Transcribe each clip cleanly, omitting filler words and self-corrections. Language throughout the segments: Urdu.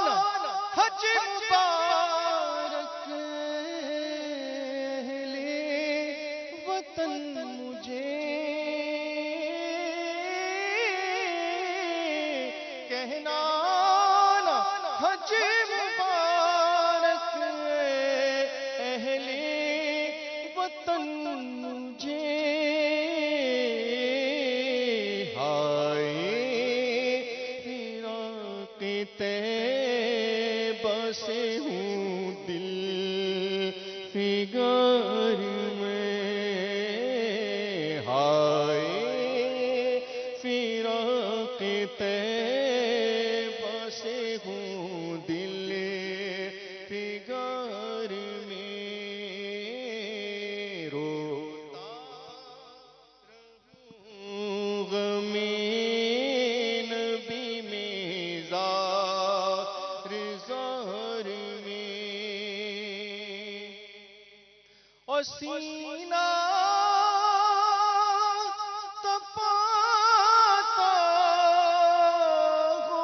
نا حج مبارک اہل وطن مجھے کہنا نا حج مبارک اہل وطن مجھے طیبہ سے ہوں دل فگار میں ہائے فراق طیبہ سے ہوں دل فگار میں روتا رہوں غم نبی میں اور سینہ تپاتا ہو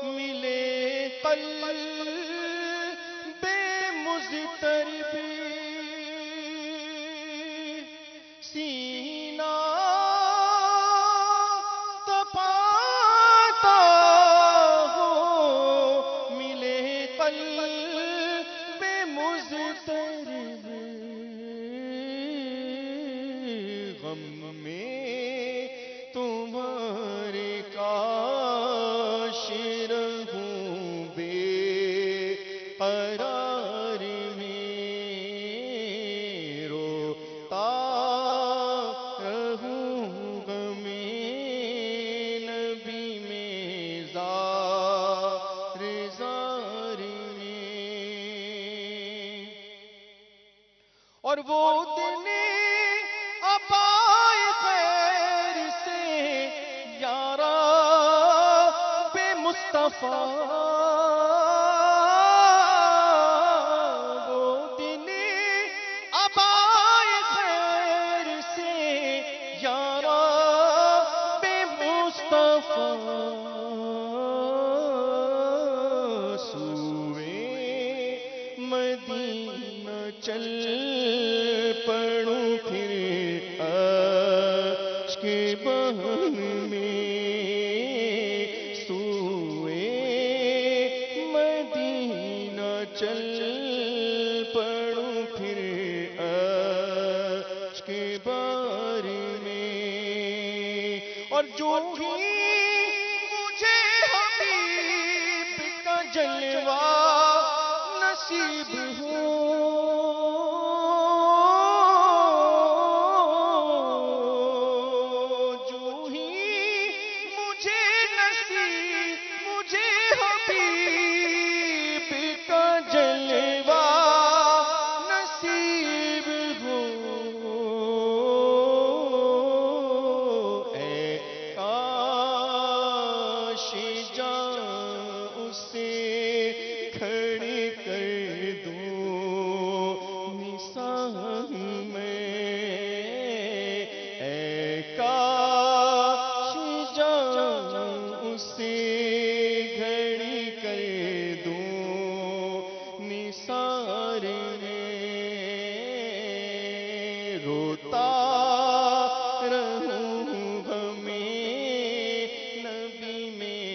ملے قلب مضطرب سینہ تپاتا ہو ملے قلب مضطرب غم میں تمہارے کاش رہوں بے قرار میں روتا رہوں غم نبی میں زار زار اور وہ دن عبائے خیر سے یارا بے مصطفیٰ وہ دن عبائے خیر سے یارا بے مصطفیٰ سوئے مدینہ چل پڑوں پھر عشق بہن میں سوئے مدینہ چل پڑوں پھر عشق بہن میں اور جو ہی مجھے حبیب کا جلوہ نصیب ہو روتا رہوں غم نبی میں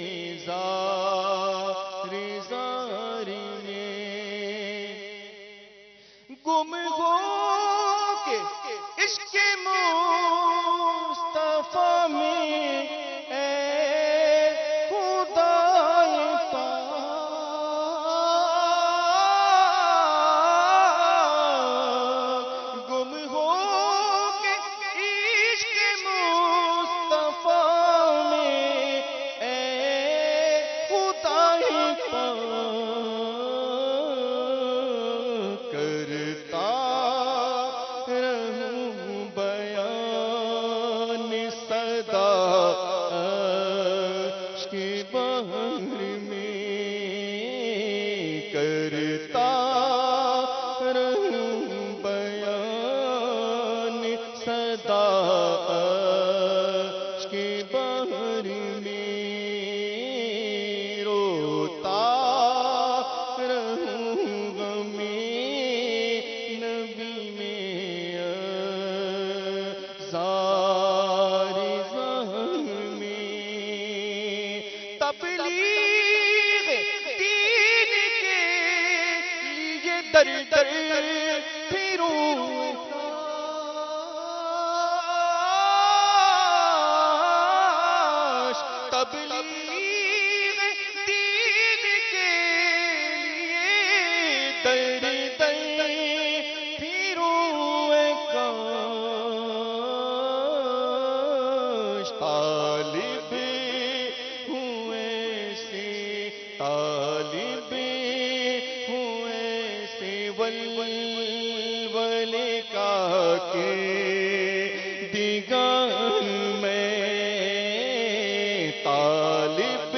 زار زار میں گم ہو کے عشق مصطفیٰ میں اے خدائے پاک گم ہو کے عشق مصطفیٰ میں اے خدائے پاک کرتا رہوں بیان صدا عشق بحر میں کرتا رہوں بیان صدا عشق بحر میں تبلیغ دین کے لیے در در پھروں کاش، تبلیغ دین کے لیے در در پھروں کاش، طالب ہوئے سے طالب ہوئے سے ولولے کا کے دیگر میں طالب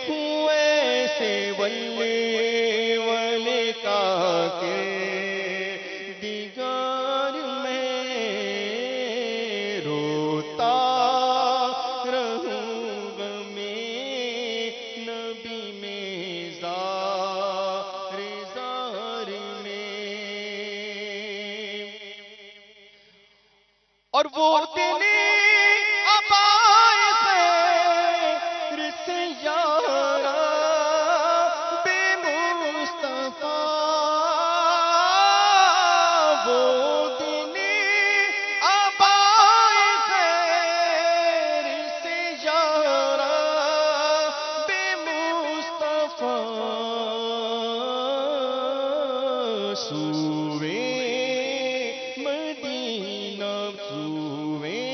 ہوئے سے ولولے کا کے دیگر میں روتا رہوں غمِ نبی میں زار زار میں، اور وہ دن عبائے خیر سے یارا بے مصطفیٰ، وہ دن عبائے خیر سے یارا بے مصطفیٰ، سوئے مدینہ سوئے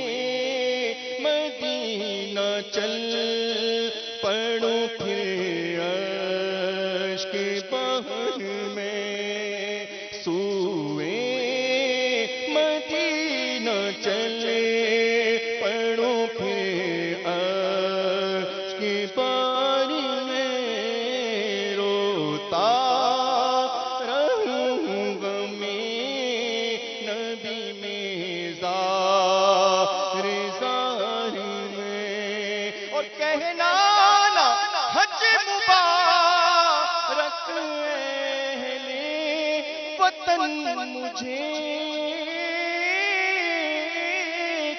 مدینہ چل پڑو پھر عشق بہر میں، سوئے مدینہ چلے پڑو پھر عشق بہر میں، روتا رہوں غمِ نبی میں زار زار میں، اور کہنا نا حج مبارک اہل وطن مجھے،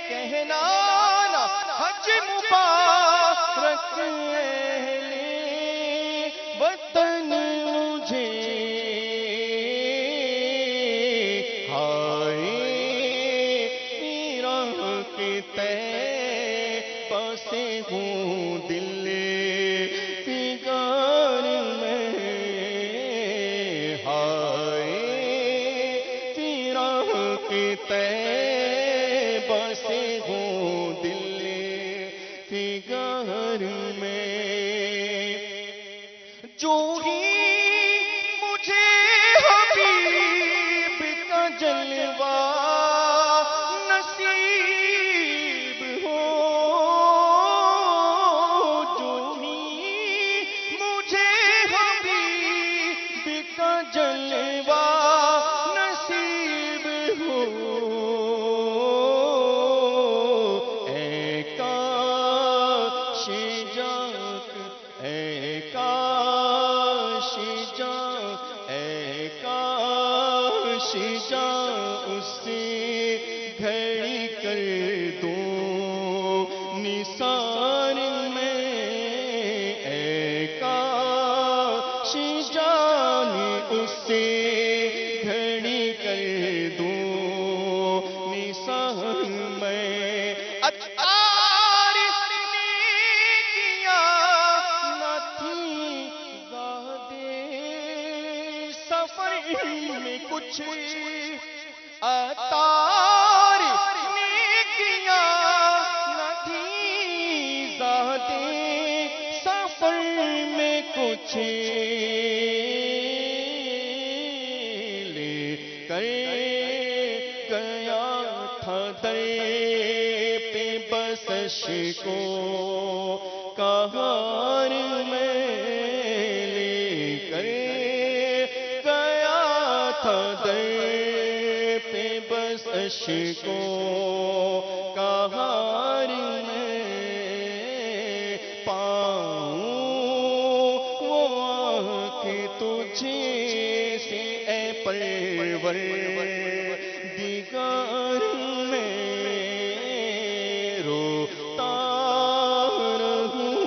کہنا نا حج مبارک اہل وطن مجھے، ہائے میرا کے طیبہ سے ہوں دل فگار میں، ہائے میرا کے طیبہ سے ہوں دل فگار میں، جو ہی مجھے حبیب کا جلوہ نصیب ہو، جو ہی مجھے حبیب کا جلوہ نصیب ہو، اے کاش جاک اے کاش جاک اے کاش جاک اس سے گھڑی کر دوں نثار میں، اے کاش جان اس سے گھڑی کر دوں نثار میں، اتار نیکیاں نہ تھیں زیادہ سفر میں کچھ، اتار نیکیاں نہ تھیں زیادہ سفر میں کچھ، لے کر گیا تھا در پہ بس عشقوں کا ہار میں، لے کر گیا تھا در پہ بس عشقوں کا ہار میں، پاؤں وہ آنکھ تجھے سے اے پروردگار میں، روتا رہوں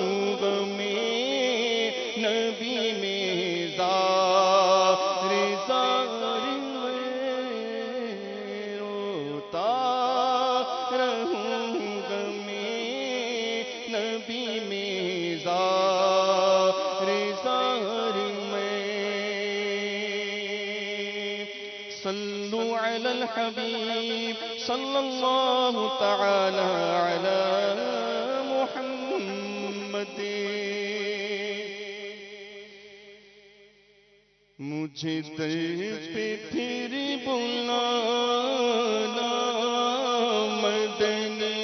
غم نبی میں زار زار میں روتا رہوں غم نبی میں زار زار میں صلو علی الحبیب صلی اللہ تعالی علی محمد مجھے در پہ پھر بلانا مدنی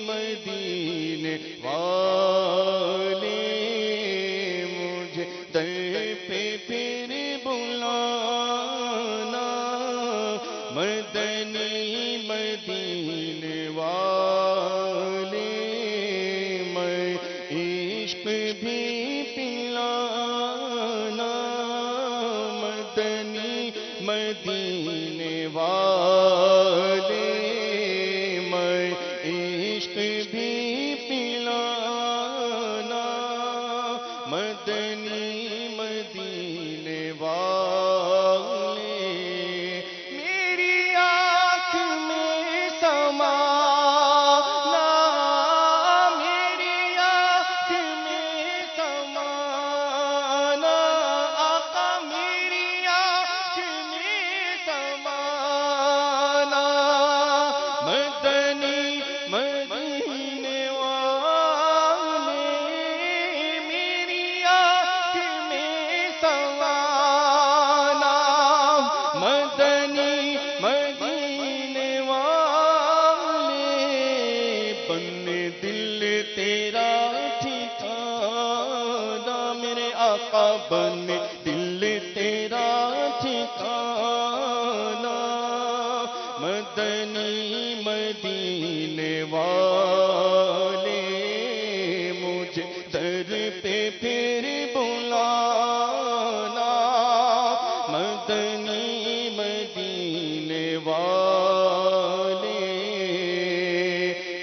مدینے والے مجھے در پہ پھر بلانا مدنی مدینے والے میں عشق بھی پلانا مدنی مدینے والے میں عشق بھی پلانا مدنی مدینے والے میری آنکھ میں سمانا میری آنکھ میں سمانا آقا میری آنکھ میں سمانا مدنی مدینے والے میری آنکھ میں سمانا مدنی مدینے والے بن دل تیرا ٹھکانا میرے آقا بن دل تیرا ٹھکانا مدنی مدینے والے مجھے در پہ پھر بلانا مدنی مدینے والے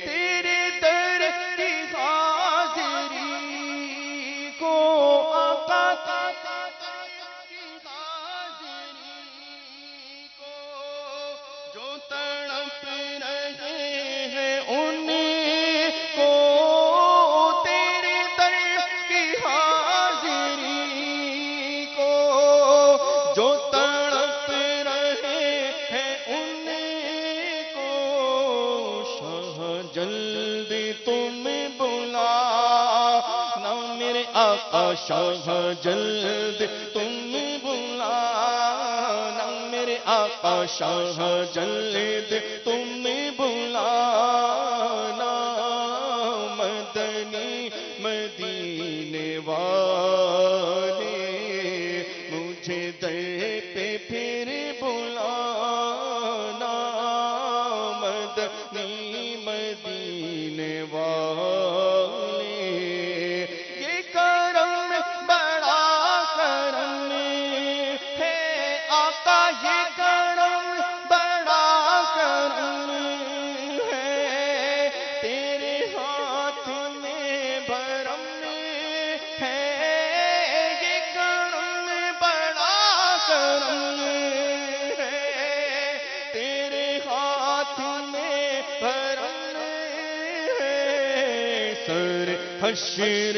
تیرے در کی حاضری کو آقا کی حاضری کو جو تڑپ رہے ہیں ان کو تیرے در کی حاضری کو جو تڑپ رہے ہیں ان کو شاہ جلد تم بلا نا میرے آقا شاہ جلد تم بلا نا میرے آقا شاہ جلد تم بلانا مدنی مدینے والے مجھے در پہ پھر بلانا مدنی مدینے والے یہ کرم بڑا کرم ہے آقا یہ کرم بڑا کرم ہے تیرے ہاتھ میں بھرم ہے یہ کرم بڑا کرم ہے تیرے ہاتھ میں بھرم ہے سر حشر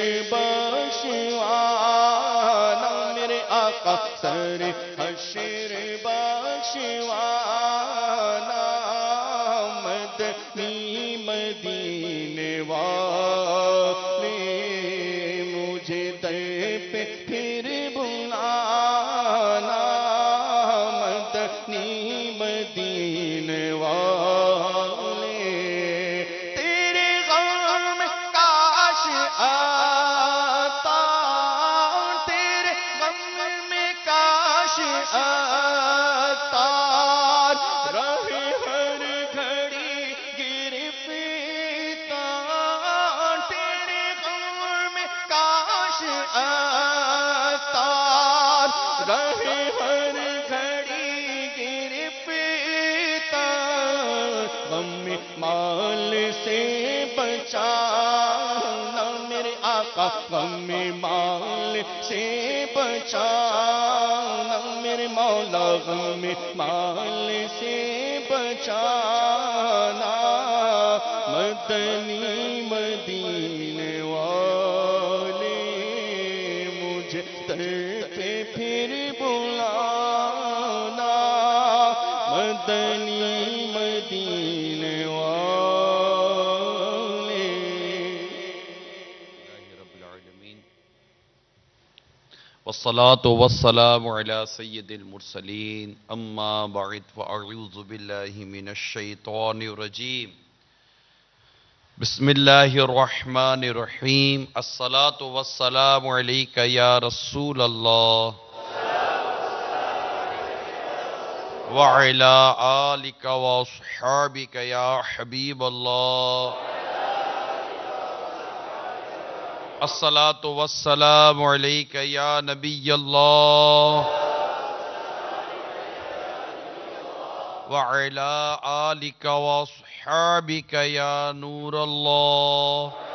بخشوانا میرے آقا سر حشر بخشوانا مدنی مدینے والے مجھے در پہ پھر بلانا مدنی مدینے والے تیرے غم میں کاش آتا تیرے غم میں کاش آتا رہے ہر گھڑی گرفتار تیرے غم میں کاش آتا رہے ہر گھڑی گرفتار غم مال سے بچانا میرے آقا آقا غم مال سے بچانا، میرے مولا غم مال سے بچانا، مدنی مدینے والے مجھے در پہ پھر بلانا، مدنی مدینے والے۔ رب العالمین والصلاة والسلام على سید المرسلین اما بعد فاعوذ باللہ من الشیطان الرجیم بسم اللہ الرحمن الرحیم الصلاة والسلام علیک یا رسول اللہ وعلى آلك وأصحابك يا حبيب الله الصلاة والسلام عليك يا نبي الله وعلى آلك وأصحابك يا نور الله۔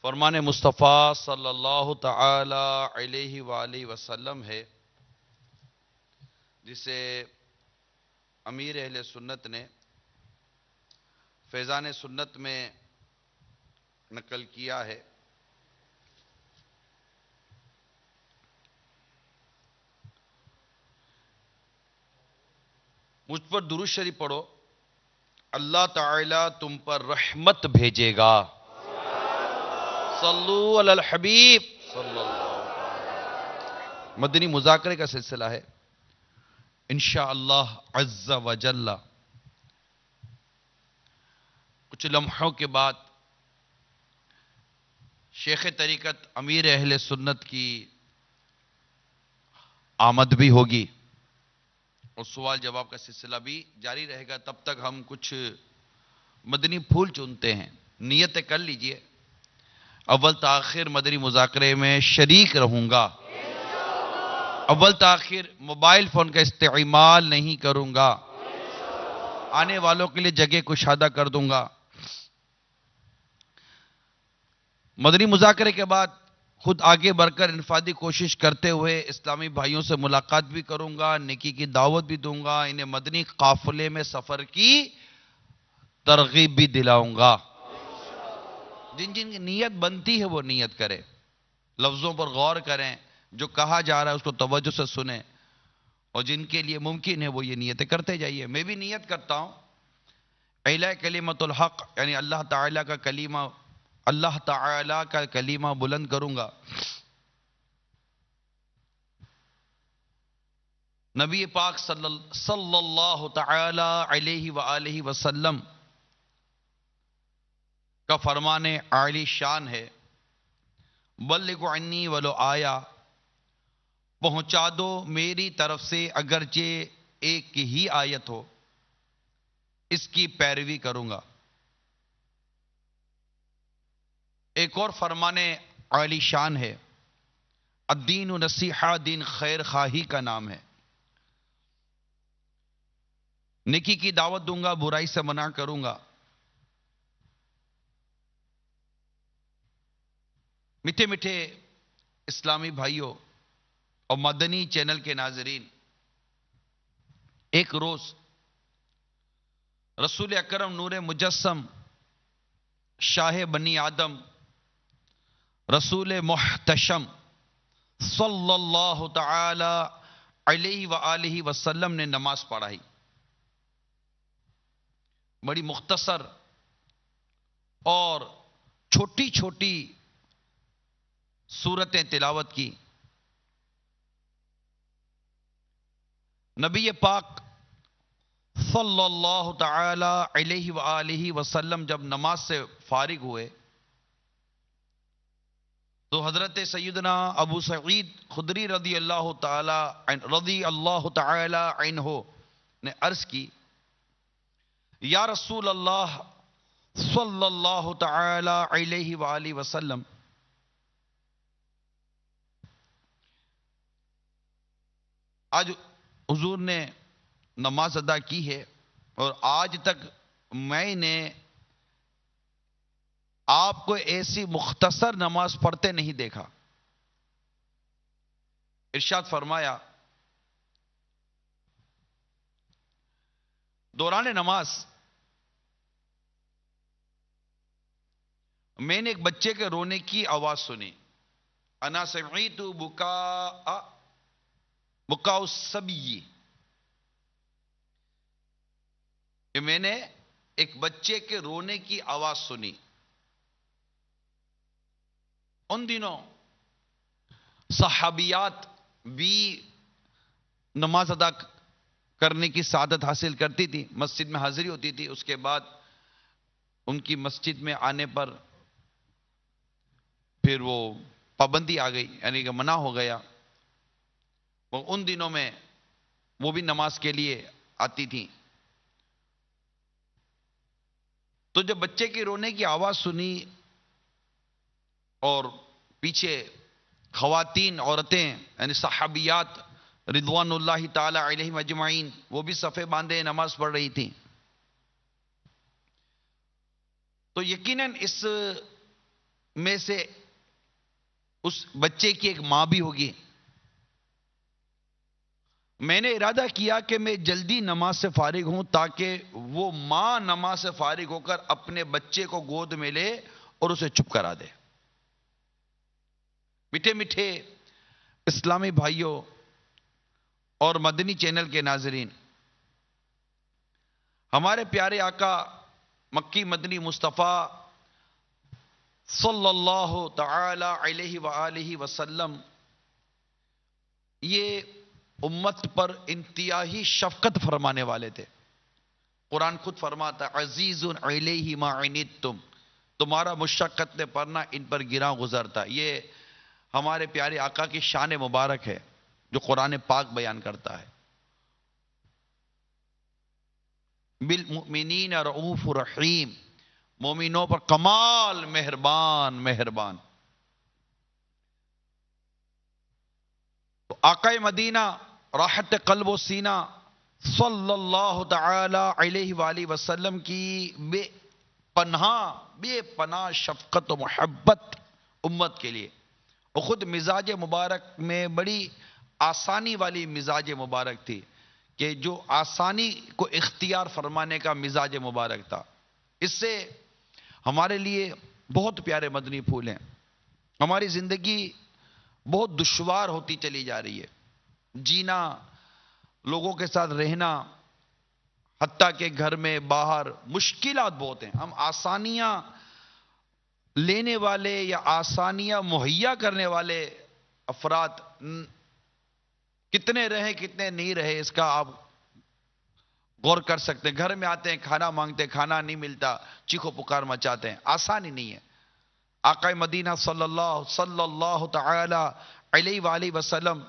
فرمان مصطفیٰ صلی اللہ تعالی علیہ وآلہ وسلم ہے، جسے امیر اہل سنت نے فیضان سنت میں نقل کیا ہے۔ مجھ پر درود شریف پڑھو، اللہ تعالی تم پر رحمت بھیجے گا۔ صلو علی الحبیب صلی اللہ علیہ وسلم۔ مدنی مذاکرے کا سلسلہ ہے، انشاءاللہ عز و جل کچھ لمحوں کے بعد شیخ طریقت امیر اہل سنت کی آمد بھی ہوگی اور سوال جواب کا سلسلہ بھی جاری رہے گا۔ تب تک ہم کچھ مدنی پھول چنتے ہیں، نیت کر لیجئے اول تاخیر مدنی مذاکرے میں شریک رہوں گا، اول تاخیر موبائل فون کا استعمال نہیں کروں گا، آنے والوں کے لیے جگہ کشادہ کر دوں گا۔ مدنی مذاکرے کے بعد خود آگے بڑھ کر انفرادی کوشش کرتے ہوئے اسلامی بھائیوں سے ملاقات بھی کروں گا، نیکی کی دعوت بھی دوں گا، انہیں مدنی قافلے میں سفر کی ترغیب بھی دلاؤں گا۔ جن جن کی نیت بنتی ہے وہ نیت کرے، لفظوں پر غور کریں، جو کہا جا رہا ہے اس کو توجہ سے سنیں، اور جن کے لیے ممکن ہے وہ یہ نیتیں کرتے جائیے۔ میں بھی نیت کرتا ہوں اعلیٰ کلمۃ الحق، یعنی اللہ تعالیٰ کا کلمہ بلند کروں گا۔ نبی پاک صلی اللہ تعالی علیہ وآلہ وسلم کا فرمان عالی شان ہے، بلغوا عنی ولو آیا، پہنچا دو میری طرف سے اگرچہ ایک ہی آیت ہو، اس کی پیروی کروں گا۔ ایک اور فرمان عالی شان ہے، الدین نصیحہ، دین خیر خواہی کا نام ہے۔ نیکی کی دعوت دوں گا، برائی سے منع کروں گا۔ میٹھے میٹھے اسلامی بھائیوں اور مدنی چینل کے ناظرین، ایک روز رسول اکرم نور مجسم شاہ بنی آدم رسول محتشم صلی اللہ تعالی علیہ وآلہ وسلم نے نماز پڑھائی، بڑی مختصر اور چھوٹی چھوٹی سورتیں تلاوت کی۔ نبی پاک صلی اللہ تعالی علیہ وآلہ وسلم جب نماز سے فارغ ہوئے تو حضرت سیدنا ابو سعید خدری رضی اللہ تعالی عنہ نے عرض کی، یا رسول اللہ صلی اللہ تعالی علیہ وآلہ وسلم، آج حضور نے نماز ادا کی ہے اور آج تک میں نے آپ کو ایسی مختصر نماز پڑھتے نہیں دیکھا. ارشاد فرمایا دوران نماز میں نے ایک بچے کے رونے کی آواز سنی. انا سمعت بکاء الصبی، کہ میں نے ایک بچے کے رونے کی آواز سنی. ان دنوں صحابیات بھی نماز ادا کرنے کی سعادت حاصل کرتی تھی، مسجد میں حاضری ہوتی تھی. اس کے بعد ان کی مسجد میں آنے پر پھر وہ پابندی آ گئی، یعنی کہ منع ہو گیا. وہ ان دنوں میں وہ بھی نماز کے لیے آتی تھی. تو جب بچے کی رونے کی آواز سنی اور پیچھے خواتین، عورتیں، یعنی صحابیات رضوان اللہ تعالی علیہم اجمعین، وہ بھی صفے باندھے نماز پڑھ رہی تھی، تو یقیناً اس میں سے اس بچے کی ایک ماں بھی ہوگی. میں نے ارادہ کیا کہ میں جلدی نماز سے فارغ ہوں تاکہ وہ ماں نماز سے فارغ ہو کر اپنے بچے کو گود میں لے اور اسے چپ کرا دے. میٹھے میٹھے اسلامی بھائیوں اور مدنی چینل کے ناظرین، ہمارے پیارے آقا مکی مدنی مصطفیٰ صلی اللہ تعالی علیہ وآلہ وسلم یہ امت پر انتہائی شفقت فرمانے والے تھے. قرآن خود فرماتا عزیز علیہ ما عنتم، تمہارا مشقت نے پڑنا ان پر گراں گزرتا. یہ ہمارے پیارے آقا کی شان مبارک ہے جو قرآن پاک بیان کرتا ہے. بالمؤمنین رؤوف رحیم، مومنوں پر کمال مہربان. تو آقا مدینہ راحت قلب و سینہ صلی اللہ تعالی علیہ وآلہ وسلم کی بے پناہ شفقت و محبت امت کے لیے، اور خود مزاج مبارک میں بڑی آسانی والی مزاج مبارک تھی، کہ جو آسانی کو اختیار فرمانے کا مزاج مبارک تھا. اس سے ہمارے لیے بہت پیارے مدنی پھول ہیں. ہماری زندگی بہت دشوار ہوتی چلی جا رہی ہے، جینا، لوگوں کے ساتھ رہنا، حتیٰ کہ گھر میں باہر مشکلات بہت ہیں. ہم آسانیاں لینے والے یا آسانیاں مہیا کرنے والے افراد کتنے رہے کتنے نہیں رہے، اس کا آپ غور کر سکتے ہیں. گھر میں آتے ہیں، کھانا مانگتے ہیں، کھانا نہیں ملتا، چیخو پکار مچاتے ہیں. آسانی نہیں ہے. آقا مدینہ صلی اللہ تعالی علیہ وآلہ وسلم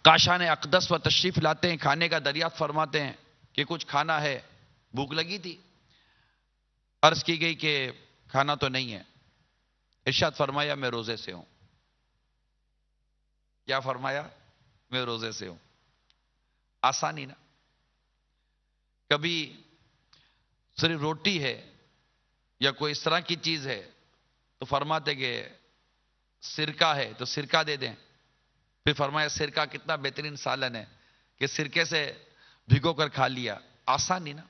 کاشان اقدس و تشریف لاتے ہیں، کھانے کا دریافت فرماتے ہیں کہ کچھ کھانا ہے، بھوک لگی تھی. عرض کی گئی کہ کھانا تو نہیں ہے. ارشاد فرمایا میں روزے سے ہوں. کیا فرمایا؟ میں روزے سے ہوں. آسانی نا. کبھی صرف روٹی ہے یا کوئی اس طرح کی چیز ہے تو فرماتے کہ سرکہ ہے تو سرکہ دے دیں. پھر فرمایا سرکہ کتنا بہترین سالن ہے کہ سرکے سے بھگو کر کھا لیا. آسانی نا.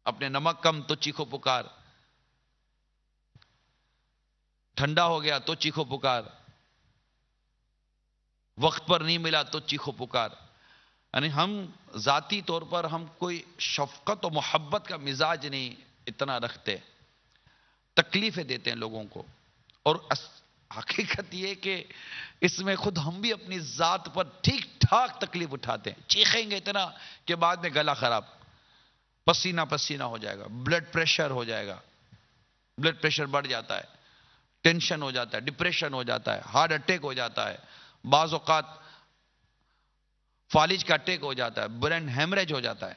اپنے نمک کم تو چیخو پکار، ٹھنڈا ہو گیا تو چیخو پکار، وقت پر نہیں ملا تو چیخو پکار. یعنی ہم ذاتی طور پر ہم کوئی شفقت و محبت کا مزاج نہیں اتنا رکھتے، تکلیفیں دیتے ہیں لوگوں کو. اور حقیقت یہ کہ اس میں خود ہم بھی اپنی ذات پر ٹھیک ٹھاک تکلیف اٹھاتے ہیں. چیخیں گے اتنا کہ بعد میں گلا خراب، پسینہ پسینہ ہو جائے گا، بلڈ پریشر ہو جائے گا، بلڈ پریشر بڑھ جاتا ہے، ٹینشن ہو جاتا ہے، ڈپریشن ہو جاتا ہے، ہارٹ اٹیک ہو جاتا ہے، بعض اوقات فالج کا اٹیک ہو جاتا ہے، برین ہیمریج ہو جاتا ہے.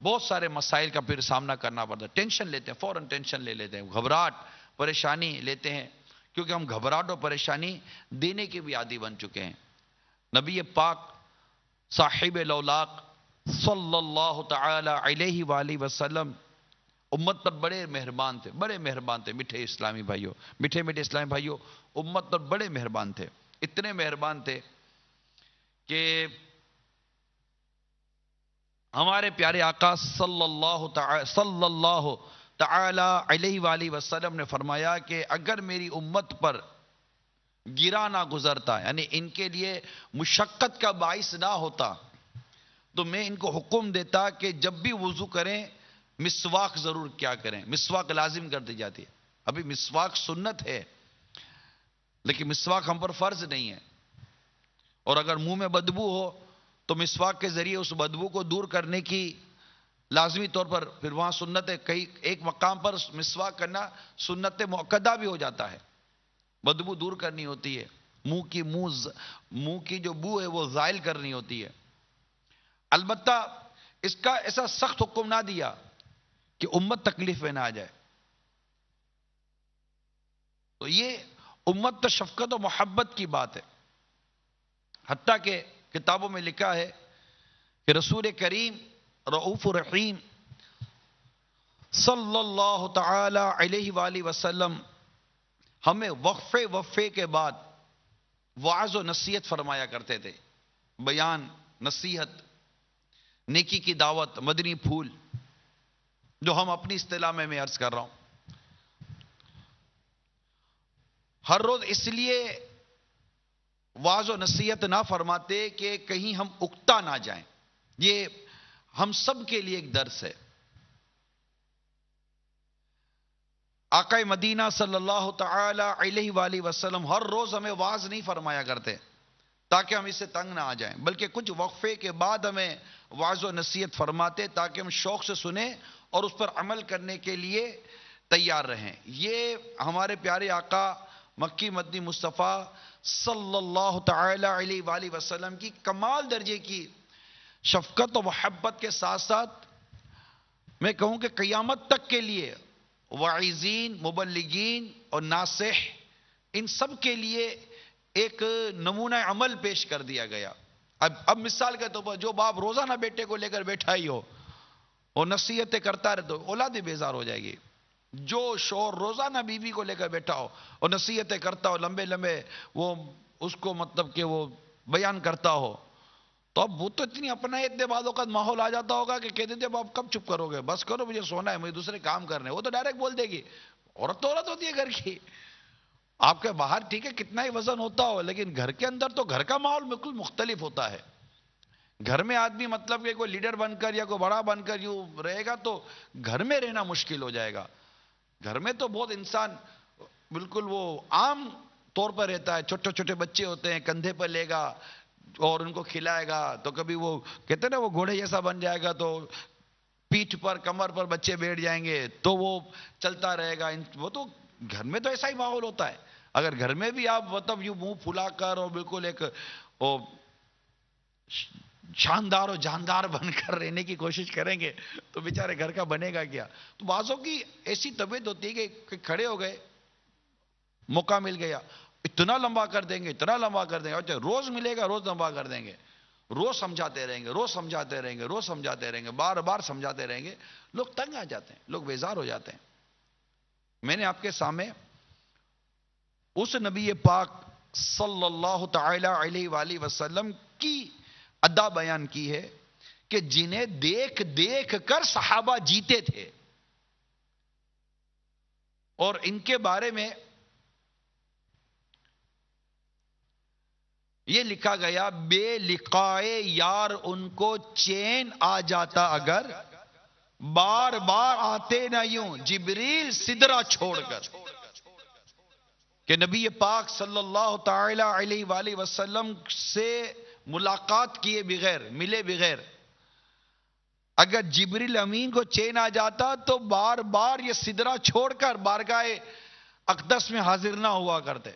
بہت سارے مسائل کا پھر سامنا کرنا پڑتا ہے. ٹینشن لیتے ہیں، فوراً ٹینشن لے لیتے ہیں، گھبراہٹ پریشانی لیتے ہیں، کیونکہ ہم گھبراہٹ اور پریشانی دینے کے بھی عادی بن چکے ہیں. نبی پاک صاحب لولاق صلی اللہ تعالی علیہ وآلہ وسلم امت پر بڑے مہربان تھے، بڑے مہربان تھے میٹھے اسلامی بھائیوں، میٹھے میٹھے اسلامی بھائیوں، امت پر بڑے مہربان تھے، اتنے مہربان تھے کہ ہمارے پیارے آقا صلی اللہ تعالی علیہ وآلہ وسلم نے فرمایا کہ اگر میری امت پر گرا نہ گزرتا، یعنی ان کے لیے مشقت کا باعث نہ ہوتا، تو میں ان کو حکم دیتا کہ جب بھی وضو کریں مسواک ضرور کیا کریں، مسواک لازم کر دی جاتی ہے۔ ابھی مسواک سنت ہے لیکن مسواک ہم پر فرض نہیں ہے، اور اگر منہ میں بدبو ہو تو مسواک کے ذریعے اس بدبو کو دور کرنے کی لازمی طور پر پھر وہاں سنت ہے، کئی ایک مقام پر مسواک کرنا سنت مؤکدہ بھی ہو جاتا ہے، بدبو دور کرنی ہوتی ہے، منہ کی جو بو ہے وہ زائل کرنی ہوتی ہے۔ البتہ اس کا ایسا سخت حکم نہ دیا کہ امت تکلیف میں نہ آ جائے، تو یہ امت شفقت و محبت کی بات ہے۔ حتیٰ کہ کتابوں میں لکھا ہے کہ رسول کریم رؤوف الرحیم صلی اللہ تعالی علیہ وآلہ وسلم ہمیں وقفے کے بعد وعظ و نصیحت فرمایا کرتے تھے، بیان، نصیحت، نیکی کی دعوت، مدنی پھول، جو ہم اپنی اصطلاح میں عرض کر رہا ہوں۔ ہر روز اس لیے وعظ و نصیحت نہ فرماتے کہ کہیں ہم اکتا نہ جائیں، یہ ہم سب کے لیے ایک درس ہے۔ آقا مدینہ صلی اللہ تعالی علیہ وآلہ وسلم ہر روز ہمیں وعظ نہیں فرمایا کرتے تاکہ ہم اس سے تنگ نہ آ جائیں، بلکہ کچھ وقفے کے بعد ہمیں وعظ و نصیحت فرماتے تاکہ ہم شوق سے سنیں اور اس پر عمل کرنے کے لیے تیار رہیں۔ یہ ہمارے پیارے آقا مکی مدنی مصطفیٰ صلی اللہ تعالی علیہ وآلہ وسلم کی کمال درجے کی شفقت و محبت کے ساتھ ساتھ میں کہوں کہ قیامت تک کے لیے واعظین، مبلغین اور ناصح، ان سب کے لیے ایک نمونہ عمل پیش کر دیا گیا۔ اب مثال کے طور پر جو باپ روزانہ بیٹے کو لے کر بیٹھا ہی ہو اور نصیحتیں کرتا رہے تو اولاد بھی بیزار ہو جائے گی۔ جو شوہر روزانہ بیوی کو لے کر بیٹھا ہو اور نصیحتیں کرتا ہو، لمبے لمبے وہ اس کو مطلب کہ وہ بیان کرتا ہو، تو اب وہ تو اتنی اپنا اتنے بعد اوقات ماحول آ جاتا ہوگا کہ کہتے تھے اب کب چپ کرو گے، بس کرو مجھے سونا ہے، مجھے دوسرے کام کرنے، وہ تو ڈائریکٹ بول دے گی۔ عورت تو عورت ہوتی ہے گھر کی، آپ کے باہر ٹھیک ہے کتنا ہی وزن ہوتا ہو لیکن گھر کے اندر تو گھر کا ماحول بالکل مختلف ہوتا ہے۔ گھر میں آدمی مطلب کہ کوئی لیڈر بن کر یا کوئی بڑا بن کر یوں رہے گا تو گھر میں رہنا مشکل ہو جائے گا۔ گھر میں تو بہت انسان بالکل وہ عام طور پر رہتا ہے، چھوٹے چھوٹے بچے ہوتے ہیں، کندھے پر لے گا اور ان کو کھلائے گا، تو کبھی وہ کہتے ہیں نا وہ گھوڑے جیسا بن جائے گا تو پیٹھ پر کمر پر بچے بیٹھ جائیں گے تو وہ چلتا رہے گا۔ وہ تو گھر میں تو ایسا ہی ماحول ہوتا ہے۔ اگر گھر میں بھی آپ مطلب یوں منہ پھلا کر اور بالکل ایک شاندار اور جاندار بن کر رہنے کی کوشش کریں گے تو بیچارے گھر کا بنے گا کیا؟ تو بعضوں کی ایسی طبیعت ہوتی ہے کہ کھڑے ہو گئے، موقع مل گیا، اتنا لمبا کر دیں گے، اتنا لمبا کر دیں گے، روز ملے گا روز لمبا کر دیں گے، روز سمجھاتے رہیں گے، روز سمجھاتے رہیں گے، روز سمجھاتے رہیں گے، بار بار سمجھاتے رہیں گے، لوگ تنگ آ جاتے ہیں، لوگ بیزار ہو جاتے ہیں۔ میں نے آپ کے سامنے اس نبی پاک صلی اللہ تعالی علیہ وآلہ وسلم کی ادا بیان کی ہے کہ جنہیں دیکھ دیکھ کر صحابہ جیتے تھے، اور ان کے بارے میں یہ لکھا گیا بے لقائے یار ان کو چین آ جاتا اگر، بار بار آتے نہ یوں جبریل سدرہ چھوڑ کر۔ کہ نبی پاک صلی اللہ تعالی علیہ وآلہ وسلم سے ملاقات کیے بغیر، ملے بغیر اگر جبریل امین کو چین آ جاتا تو بار بار یہ سدرہ چھوڑ کر بارگاہ اقدس میں حاضر نہ ہوا کرتے۔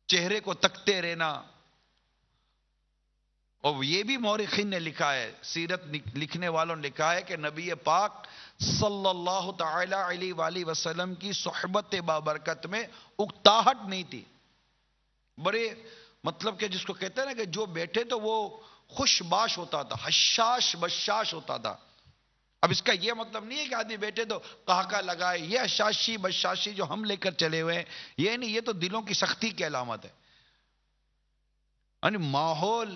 چہرے کو تکتے رہنا، اور یہ بھی مورخین نے لکھا ہے، سیرت لکھنے والوں نے لکھا ہے کہ نبی پاک صلی اللہ تعالی علیہ وآلہ وسلم کی صحبت بابرکت میں اکتاہٹ نہیں تھی، بڑے مطلب کہ جس کو کہتے ہیں نا کہ جو بیٹھے تو وہ خوش باش ہوتا تھا، حشاش بشاش ہوتا تھا. اب اس کا یہ مطلب نہیں ہے کہ آدمی بیٹھے تو کہا لگائے، یہ حشاشی بشاشی جو ہم لے کر چلے ہوئے ہیں یہ نہیں، یہ تو دلوں کی سختی کی علامت ہے. یعنی ماحول،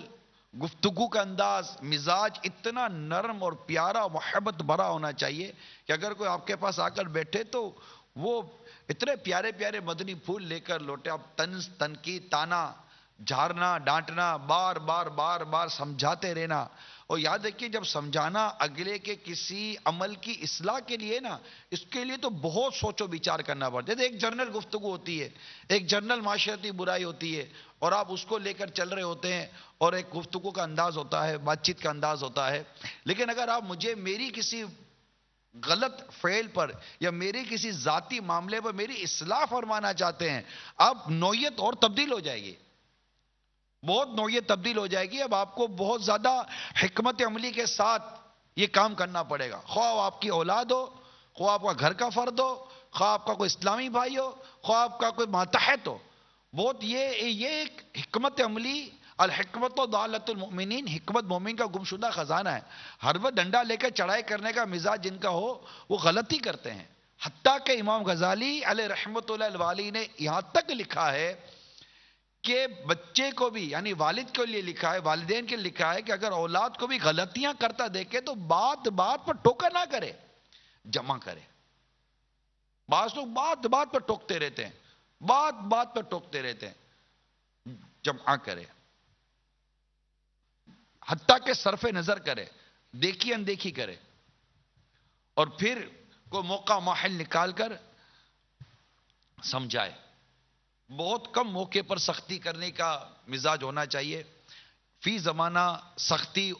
گفتگو کا انداز، مزاج اتنا نرم اور پیارا محبت بھرا ہونا چاہیے کہ اگر کوئی آپ کے پاس آ کر بیٹھے تو وہ اتنے پیارے پیارے مدنی پھول لے کر لوٹے. اب طنز تنقید تانا جھارنا ڈانٹنا بار بار بار بار سمجھاتے رہنا. اور یاد رکھیے جب سمجھانا اگلے کے کسی عمل کی اصلاح کے لیے نا، اس کے لیے تو بہت سوچ و بچار کرنا پڑتا ہے. ایک جنرل گفتگو ہوتی ہے، ایک جنرل معاشرتی برائی ہوتی ہے اور آپ اس کو لے کر چل رہے ہوتے ہیں، اور ایک گفتگو کا انداز ہوتا ہے، بات چیت کا انداز ہوتا ہے. لیکن اگر آپ مجھے میری کسی غلط فعل پر یا میرے کسی ذاتی معاملے پر میری اصلاح فرمانا چاہتے ہیں، اب نوعیت اور تبدیل ہو جائے گی، بہت نوعیت تبدیل ہو جائے گی. اب آپ کو بہت زیادہ حکمت عملی کے ساتھ یہ کام کرنا پڑے گا، خواہ آپ کی اولاد ہو، خواہ آپ کا گھر کا فرد ہو، خواہ آپ کا کوئی اسلامی بھائی ہو، خواہ آپ کا کوئی ماتحت ہو. بہت یہ ایک حکمت عملی، الحکمت و ضالۃ المؤمنین، حکمت مومن کا گمشدہ خزانہ ہے. ہر وقت ڈنڈا لے کر چڑھائی کرنے کا مزاج جن کا ہو وہ غلطی کرتے ہیں. حتیٰ کہ امام غزالی علیہ رحمت اللہ الوالی نے یہاں تک لکھا ہے کہ بچے کو بھی، یعنی والد کے لیے لکھا ہے، والدین کے لیے لکھا ہے کہ اگر اولاد کو بھی غلطیاں کرتا دیکھے تو بات بات پر ٹوکا نہ کرے، جمع کرے. بعض لوگ بات بات پر ٹوکتے رہتے ہیں، بات بات پر ٹوکتے رہتے ہیں، جمع کرے. حتیٰ کہ صرف نظر کرے، دیکھی اندیکھی کرے، اور پھر کوئی موقع محل نکال کر سمجھائے. بہت کم موقع پر سختی کرنے کا مزاج ہونا چاہیے. فی زمانہ سختی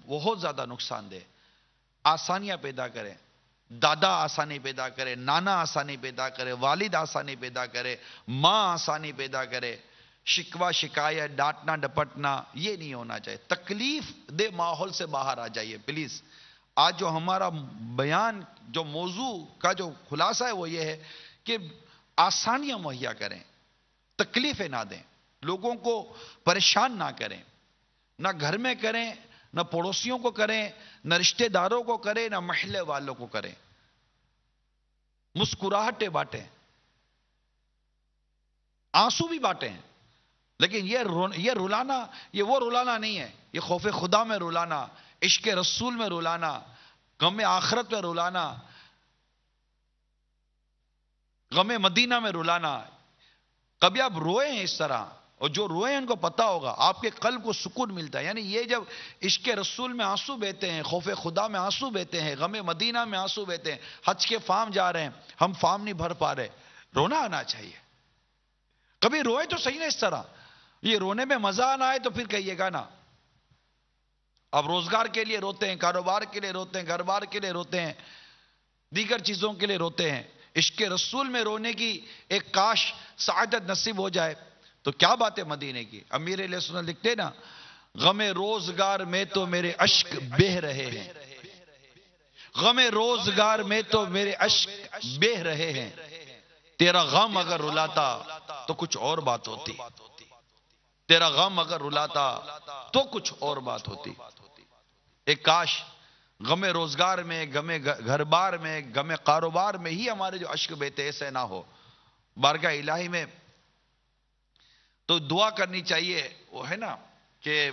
بہت زیادہ نقصان دہ. آسانیاں پیدا کریں، دادا آسانی پیدا کرے، نانا آسانی پیدا کرے، والد آسانی پیدا کرے، ماں آسانی پیدا کرے. شکوہ شکایت ڈانٹنا ڈپٹنا یہ نہیں ہونا چاہیے. تکلیف دہ ماحول سے باہر آ جائیے پلیز. آج جو ہمارا بیان، جو موضوع کا جو خلاصہ ہے وہ یہ ہے کہ آسانیاں مہیا کریں، تکلیفیں نہ دیں، لوگوں کو پریشان نہ کریں، نہ گھر میں کریں، نہ پڑوسیوں کو کریں، نہ رشتہ داروں کو کریں، نہ محلے والوں کو کریں. مسکراہٹیں بانٹیں، آنسو بھی بانٹیں، لیکن یہ رلانا، یہ وہ رلانا نہیں ہے. یہ خوف خدا میں رلانا، عشق رسول میں رلانا، غم آخرت میں رلانا، غم مدینہ میں رلانا. کبھی آپ روئے ہیں اس طرح، اور جو روئے ہیں ان کو پتا ہوگا آپ کے قلب کو سکون ملتا ہے. یعنی یہ جب عشق رسول میں آنسو بہتے ہیں، خوف خدا میں آنسو بہتے ہیں، غم مدینہ میں آنسو بہتے ہیں، حج کے فارم جا رہے ہیں، ہم فارم نہیں بھر پا رہے، رونا آنا چاہیے. کبھی روئے تو صحیح نا اس طرح. یہ رونے میں مزہ نہ آئے تو پھر کہیے گا نا. اب روزگار کے لیے روتے ہیں، کاروبار کے لیے روتے ہیں، گھر بار کے لیے روتے ہیں، دیگر چیزوں کے لیے روتے ہیں. عشق رسول میں رونے کی ایک کاش سعادت نصیب ہو جائے تو کیا بات ہے مدینے کی. امیر علیہ السلام لکھتے نا، غم روزگار میں تو میرے اشک بہہ رہے ہیں، غم روزگار میں تو میرے اشک بہہ رہے ہیں، تیرا غم اگر رلاتا تو کچھ اور بات ہوتی، تیرا غم اگر رلاتا تو کچھ اور بات ہوتی. ایک کاش غم روزگار میں، غم گھر بار میں، غم کاروبار میں ہی ہمارے جو اشک بہتے ایسے نہ ہو. بارگاہ الہی میں تو دعا کرنی چاہیے، وہ ہے نا کہ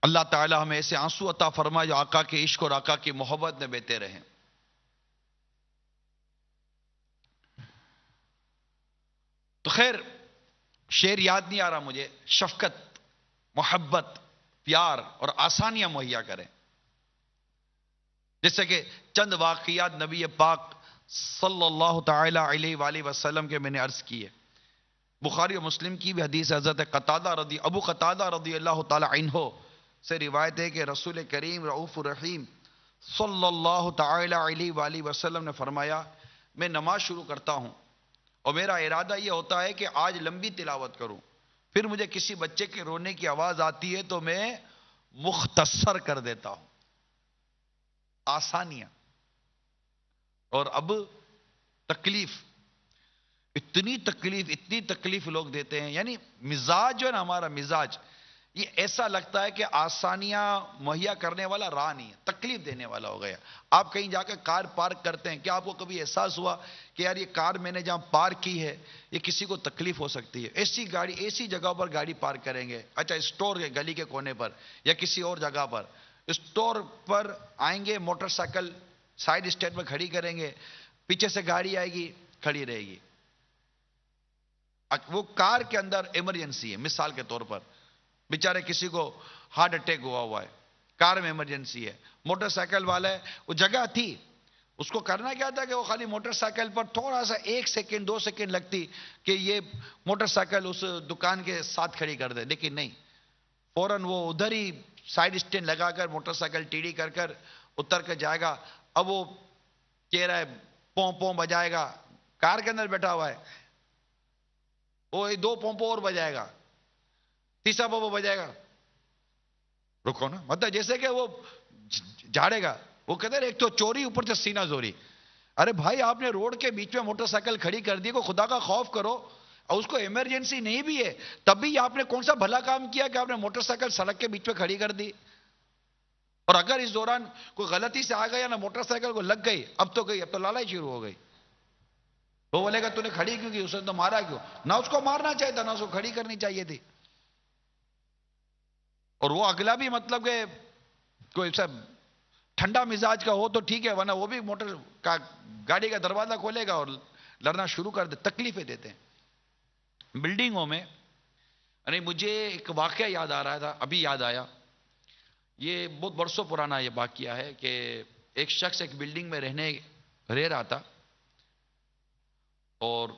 اللہ تعالی ہمیں ایسے آنسو عطا فرمائے جو آقا کے عشق اور آقا کی محبت میں بہتے رہیں. تو خیر شعر یاد نہیں آ رہا مجھے. شفقت، محبت، پیار اور آسانیاں مہیا کریں. جیسے کہ چند واقعات نبی پاک صلی اللہ تعالی علیہ وآلہ وسلم کے میں نے عرض کیے. بخاری و مسلم کی بھی حدیث حضرت ابو قتادہ رضی اللہ تعالی عنہ سے روایت ہے کہ رسول کریم رؤوف الرحیم صلی اللہ تعالی علیہ وآلہ وسلم نے فرمایا، میں نماز شروع کرتا ہوں اور میرا ارادہ یہ ہوتا ہے کہ آج لمبی تلاوت کروں، پھر مجھے کسی بچے کے رونے کی آواز آتی ہے تو میں مختصر کر دیتا ہوں. آسانیاں. اور اب تکلیف، اتنی تکلیف لوگ دیتے ہیں. یعنی مزاج جو ہے نا ہمارا مزاج، یہ ایسا لگتا ہے کہ آسانیاں مہیا کرنے والا راہ نہیں ہے، تکلیف دینے والا ہو گیا. آپ کہیں جا کے کار پارک کرتے ہیں، کیا آپ کو کبھی احساس ہوا کہ یار یہ کار میں نے جہاں پارک کی ہے یہ کسی کو تکلیف ہو سکتی ہے؟ ایسی جگہ پر گاڑی پارک کریں گے. اچھا اسٹور کے گلی کے کونے پر یا کسی اور جگہ پر، اسٹور پر آئیں گے، موٹر سائیکل سائیڈ اسٹینڈ میں کھڑی کریں گے، پیچھے سے گاڑی آئے گی، کھڑی رہے گی. وہ کار کے اندر ایمرجنسی ہے، مثال کے طور پر بیچارے کسی کو ہارٹ اٹیک ہوا ہے، کار میں ایمرجنسی ہے. موٹر سائیکل والا ہے، وہ جگہ تھی، اس کو کرنا کیا تھا کہ وہ خالی موٹر سائیکل پر تھوڑا سا 1 سیکنڈ 2 سیکنڈ لگتی کہ یہ موٹر سائیکل اس دکان کے ساتھ کھڑی کر دے، لیکن نہیں، فوراً وہ ادھر ہی سائیڈ اسٹینڈ لگا کر موٹر سائیکل ٹیڑھی کر کر اتر کر جائے گا. اب وہ کہہ رہا ہے پوں پوں بجائے گا، کار کے اندر بیٹھا ہوا ہے، وہ 2 پمپو اور بجائے گا، تیسرا پمپو بجائے گا، رکو نا، مطلب جیسے کہ وہ جھاڑے گا. وہ کہتے ہیں ایک تو چوری، اوپر سے سینہ زوری. ارے بھائی آپ نے روڈ کے بیچ میں موٹر سائیکل کھڑی کر دی، کو خدا کا خوف کرو. اور اس کو ایمرجنسی نہیں بھی ہے تب بھی آپ نے کون سا بھلا کام کیا کہ آپ نے موٹر سائیکل سڑک کے بیچ میں کھڑی کر دی. اور اگر اس دوران کوئی غلطی سے آ گیا نا موٹر سائیکل کو لگ گئی، اب تو لڑائی شروع ہو گئی. وہ بولے گا تو نے کھڑی کیوں کی، اس نے تو مارا کیوں؟ نہ اس کو مارنا چاہیے تھا، نہ اس کو کھڑی کرنی چاہیے تھی. اور وہ اگلا بھی مطلب کہ کوئی سب ٹھنڈا مزاج کا ہو تو ٹھیک ہے، ورنہ وہ بھی موٹر کا گاڑی کا دروازہ کھولے گا اور لڑنا شروع کر دے. تکلیفیں دیتے ہیں بلڈنگوں میں. یعنی مجھے ایک واقعہ یاد آ رہا تھا، ابھی یاد آیا. یہ بہت برسوں پرانا یہ واقعہ ہے کہ ایک شخص ایک بلڈنگ میں رہ رہا تھا، اور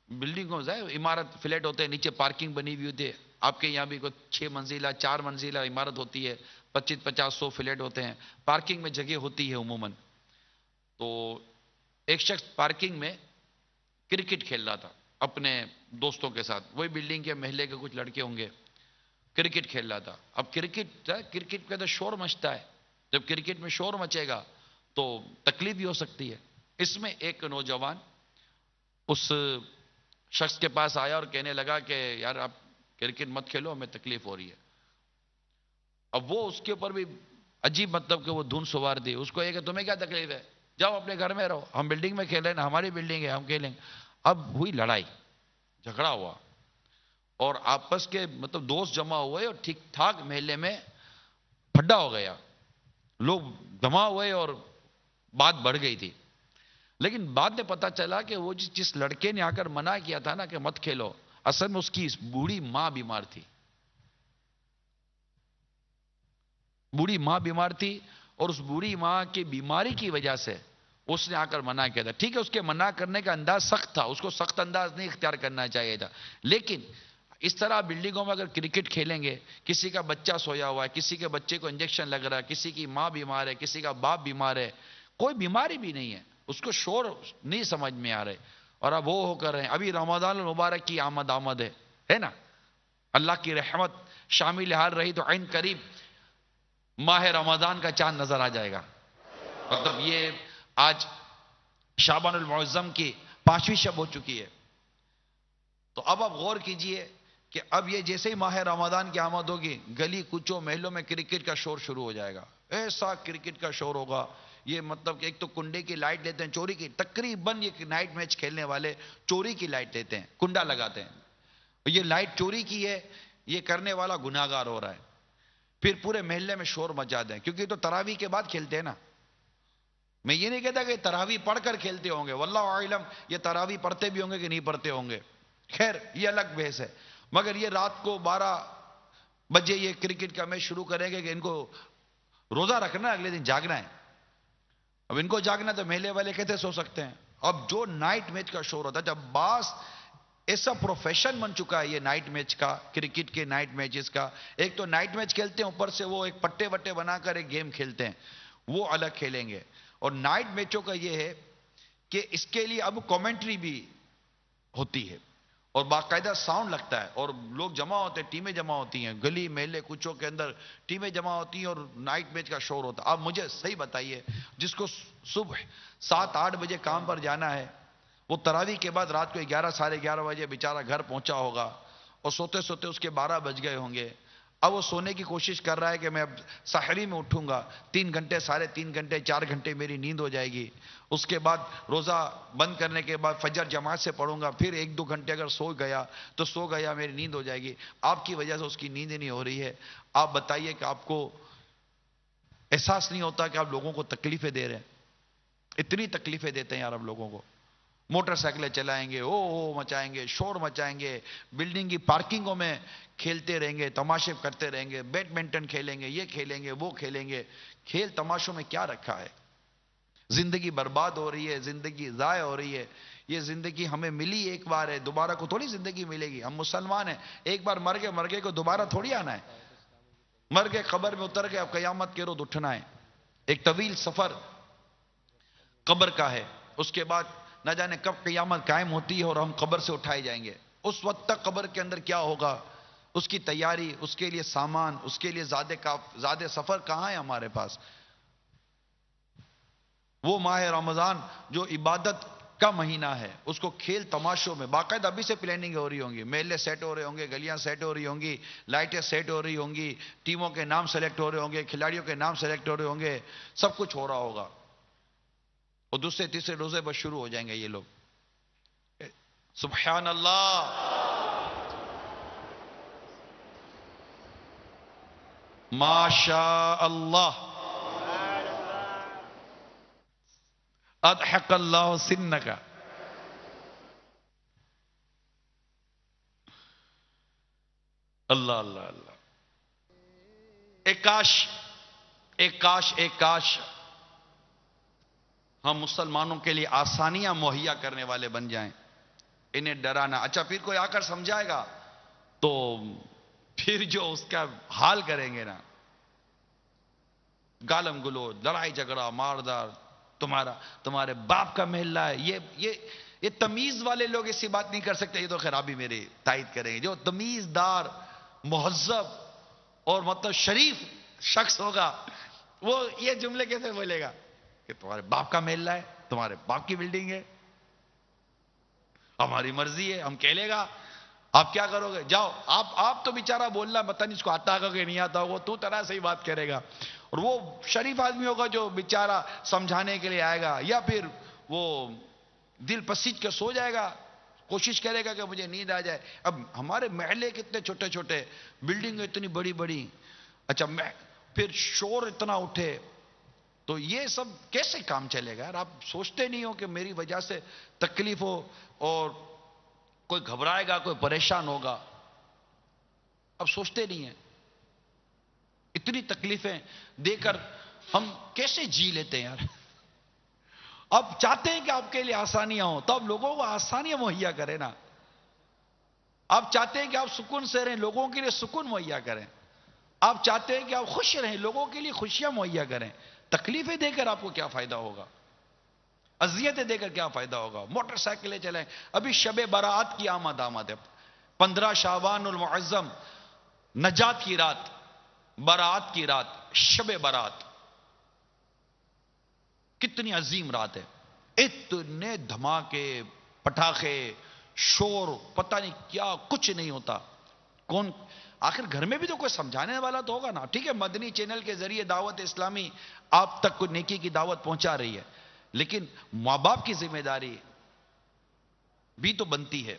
بلڈنگوں سے عمارت فلیٹ ہوتے ہیں، نیچے پارکنگ بنی ہوئی ہوتی ہے. آپ کے یہاں بھی کوئی 6 منزلہ 4 منزلہ عمارت ہوتی ہے، 25-50-100 فلیٹ ہوتے ہیں، پارکنگ میں جگہ ہوتی ہے عموماً. تو ایک شخص پارکنگ میں کرکٹ کھیل رہا تھا اپنے دوستوں کے ساتھ، وہی بلڈنگ کے محلے کے کچھ لڑکے ہوں گے، کرکٹ کھیل رہا تھا. اب کرکٹ کا تو شور مچتا ہے، جب کرکٹ میں شور مچے گا تو تکلیف بھی ہو سکتی ہے. اس میں ایک نوجوان اس شخص کے پاس آیا اور کہنے لگا کہ یار آپ کرکٹ مت کھیلو، ہمیں تکلیف ہو رہی ہے. اب وہ اس کے اوپر بھی عجیب مطلب کہ وہ دھن سوار دی. اس کو یہ کہ تمہیں کیا تکلیف ہے، جاؤ اپنے گھر میں رہو، ہم بلڈنگ میں کھیلیں نا، ہماری بلڈنگ ہے، ہم کھیلیں. اب ہوئی لڑائی، جھگڑا ہوا، اور آپس کے مطلب دوست جمع ہوئے اور ٹھیک ٹھاک محلے میں پھڈا ہو گیا، لوگ جمع ہوئے اور بات بڑھ گئی تھی. لیکن بعد میں پتا چلا کہ وہ جس لڑکے نے آ کر منع کیا تھا نا کہ مت کھیلو، اصل میں اس کی بوڑھی ماں بیمار تھی. بوڑھی ماں بیمار تھی، اور اس بوڑھی ماں کی بیماری کی وجہ سے اس نے آ کر منع کیا تھا. ٹھیک ہے، اس کے منع کرنے کا انداز سخت تھا، اس کو سخت انداز نہیں اختیار کرنا چاہیے تھا. لیکن اس طرح بلڈنگوں میں اگر کرکٹ کھیلیں گے، کسی کا بچہ سویا ہوا ہے، کسی کے بچے کو انجیکشن لگ رہا ہے، کسی کی ماں بیمار ہے، کسی کا باپ بیمار ہے، کوئی بیماری بھی نہیں ہے، اس کو شور نہیں سمجھ میں آ رہے، اور اب وہ ہو کر رہے ہیں. ابھی رمضان المبارک کی آمد ہے نا، اللہ کی رحمت شامل حال رہی تو عین قریب ماہ رمضان کا چاند نظر آ جائے گا. مطلب یہ آج شعبان المعظم کی 5ویں شب ہو چکی ہے. تو اب آپ غور کیجئے کہ اب یہ جیسے ہی ماہ رمضان کی آمد ہوگی، گلی کوچوں محلوں میں کرکٹ کا شور شروع ہو جائے گا. ایسا کرکٹ کا شور ہوگا، یہ مطلب کہ ایک تو کنڈے کی لائٹ لیتے ہیں چوری کی، تقریباً یہ نائٹ میچ کھیلنے والے چوری کی لائٹ لیتے ہیں، کنڈا لگاتے ہیں. یہ لائٹ چوری کی ہے، یہ کرنے والا گناہگار ہو رہا ہے. پھر پورے محلے میں شور مچا دیں، کیونکہ یہ تو تراویح کے بعد کھیلتے ہیں نا. میں یہ نہیں کہتا کہ تراویح پڑھ کر کھیلتے ہوں گے، واللہ اعلم یہ تراویح پڑھتے بھی ہوں گے کہ نہیں پڑھتے ہوں گے، خیر یہ الگ بحث ہے. مگر یہ رات کو 12 بجے یہ کرکٹ کا میچ شروع کریں گے کہ ان کو روزہ رکھنا ہے، اگلے دن جاگنا ہے. اب ان کو جاگنا تو محلے والے کیسے سو سکتے ہیں؟ اب جو نائٹ میچ کا شور ہوتا ہے، جب باس ایسا پروفیشن بن چکا ہے یہ نائٹ میچ کا، کرکٹ کے نائٹ میچز کا. ایک تو نائٹ میچ کھیلتے ہیں، اوپر سے وہ ایک پٹے وٹے بنا کر ایک گیم کھیلتے ہیں، وہ الگ کھیلیں گے. اور نائٹ میچوں کا یہ ہے کہ اس کے لیے اب کامنٹری بھی ہوتی ہے اور باقاعدہ ساؤنڈ لگتا ہے، اور لوگ جمع ہوتے ہیں، ٹیمیں جمع ہوتی ہیں، گلی محلے کوچوں کے اندر ٹیمیں جمع ہوتی ہیں اور نائٹ میچ کا شور ہوتا ہے. آپ مجھے صحیح بتائیے، جس کو صبح 7-8 بجے کام پر جانا ہے وہ تراویح کے بعد رات کو 11 ساڑھے 11 بجے بیچارہ گھر پہنچا ہوگا اور سوتے سوتے اس کے 12 بج گئے ہوں گے. اب وہ سونے کی کوشش کر رہا ہے کہ میں اب سحری میں اٹھوں گا, 3 گھنٹے, ساڑھے 3 گھنٹے, 4 گھنٹے میری نیند ہو جائے گی. اس کے بعد روزہ بند کرنے کے بعد فجر جماعت سے پڑھوں گا, پھر 1-2 گھنٹے اگر سو گیا تو سو گیا, میری نیند ہو جائے گی. آپ کی وجہ سے اس کی نیند نہیں ہو رہی ہے. آپ بتائیے کہ آپ کو احساس نہیں ہوتا کہ آپ لوگوں کو تکلیفیں دے رہے ہیں؟ اتنی تکلیفیں دیتے ہیں یار آپ لوگوں کو. موٹر سائیکلیں چلائیں گے, او مچائیں گے, شور مچائیں گے, بلڈنگ کی پارکنگوں میں کھیلتے رہیں گے, تماشے کرتے رہیں گے, بیڈمنٹن کھیلیں گے, یہ کھیلیں گے, وہ کھیلیں گے. کھیل تماشوں میں کیا رکھا ہے؟ زندگی برباد ہو رہی ہے, زندگی ضائع ہو رہی ہے. یہ زندگی ہمیں ملی ایک بار ہے, دوبارہ کو تھوڑی زندگی ملے گی. ہم مسلمان ہیں, ایک بار مر گئے کو دوبارہ تھوڑی آنا ہے. مر گئے, قبر میں اتر گئے, اب قیامت کے روز اٹھنا ہے. ایک طویل سفر قبر کا ہے. اس کے بعد نہ جانے کب قیامت قائم ہوتی ہے اور ہم قبر سے اٹھائے جائیں گے. اس وقت تک قبر کے اندر کیا ہوگا, اس کی تیاری, اس کے لیے سامان, اس کے لیے زیادہ سفر کہاں ہے ہمارے پاس. وہ ماہ رمضان جو عبادت کا مہینہ ہے, اس کو کھیل تماشوں میں باقاعدہ ابھی سے پلاننگ ہو رہی ہوں گی, میلے سیٹ ہو رہے ہوں گے, گلیاں سیٹ ہو رہی ہوں گی, لائٹیں سیٹ ہو رہی ہوں گی, ٹیموں کے نام سلیکٹ ہو رہے ہوں گے, کھلاڑیوں کے نام سلیکٹ ہو رہے ہوں گے, سب کچھ ہو رہا ہوگا. اور دوسرے تیسرے روزے بس شروع ہو جائیں گے یہ لوگ. سبحان اللہ, ماشاء اللہ, اضحک اللہ سنک. اللہ اللہ اللہ. ایک کاش ہم مسلمانوں کے لیے آسانیاں مہیا کرنے والے بن جائیں, انہیں ڈرانا. اچھا پھر کوئی آ کر سمجھائے گا تو پھر جو اس کا حال کریں گے نا, گالم گلو, لڑائی جھگڑا, ماردار, تمہارے باپ کا محلہ ہے. یہ تمیز والے لوگ ایسی بات نہیں کر سکتے. یہ تو خیر آپ بھی میری تائید کریں گے. جو تمیز دار, مہذب اور مطلب شریف شخص ہوگا وہ یہ جملے کیسے بولے گا کہ تمہارے باپ کا محلہ ہے, تمہارے باپ کی بلڈنگ ہے, ہماری مرضی ہے, ہم کہہ لے گا. آپ کیا کرو گے؟ جاؤ آپ تو بیچارہ بولنا پتہ نہیں اس کو آتا ہوگا کہ نہیں آتا ہوگا, تو طرح سے ہی بات کرے گا. اور وہ شریف آدمی ہوگا جو بیچارہ سمجھانے کے لیے آئے گا, یا پھر وہ دل پسیج کے سو جائے گا, کوشش کرے گا کہ مجھے نیند آ جائے. اب ہمارے محلے کتنے چھوٹے چھوٹے, بلڈنگ اتنی بڑی بڑی, اچھا پھر شور اتنا اٹھے, تو یہ سب کیسے کام چلے گا یار؟ آپ سوچتے نہیں ہو کہ میری وجہ سے تکلیف ہو اور کوئی گھبرائے گا, کوئی پریشان ہوگا. اب سوچتے نہیں ہیں. اتنی تکلیفیں دے کر ہم کیسے جی لیتے ہیں یار؟ اب چاہتے ہیں کہ آپ کے لیے آسانیاں ہوں, تو آپ لوگوں کو آسانیاں مہیا کریں نا. آپ چاہتے ہیں کہ آپ سکون سے رہیں, لوگوں کے لیے سکون مہیا کریں. آپ چاہتے ہیں کہ آپ خوش رہیں, لوگوں کے لیے خوشیاں مہیا کریں. تکلیفیں دے کر آپ کو کیا فائدہ ہوگا؟ اذیتیں دے کر کیا فائدہ ہوگا؟ موٹر سائیکلیں چلائیں. ابھی شب برات کی آمد ہے, 15 شعبان المعظم, نجات کی رات, برات کی رات, شب برات. کتنی عظیم رات ہے, اتنے دھماکے, پٹاخے, شور, پتہ نہیں کیا کچھ نہیں ہوتا. کون آخر گھر میں بھی تو کوئی سمجھانے والا تو ہوگا نا. ٹھیک ہے, مدنی چینل کے ذریعے دعوت اسلامی آپ تک کوئی نیکی کی دعوت پہنچا رہی ہے, لیکن ماں باپ کی ذمہ داری بھی تو بنتی ہے.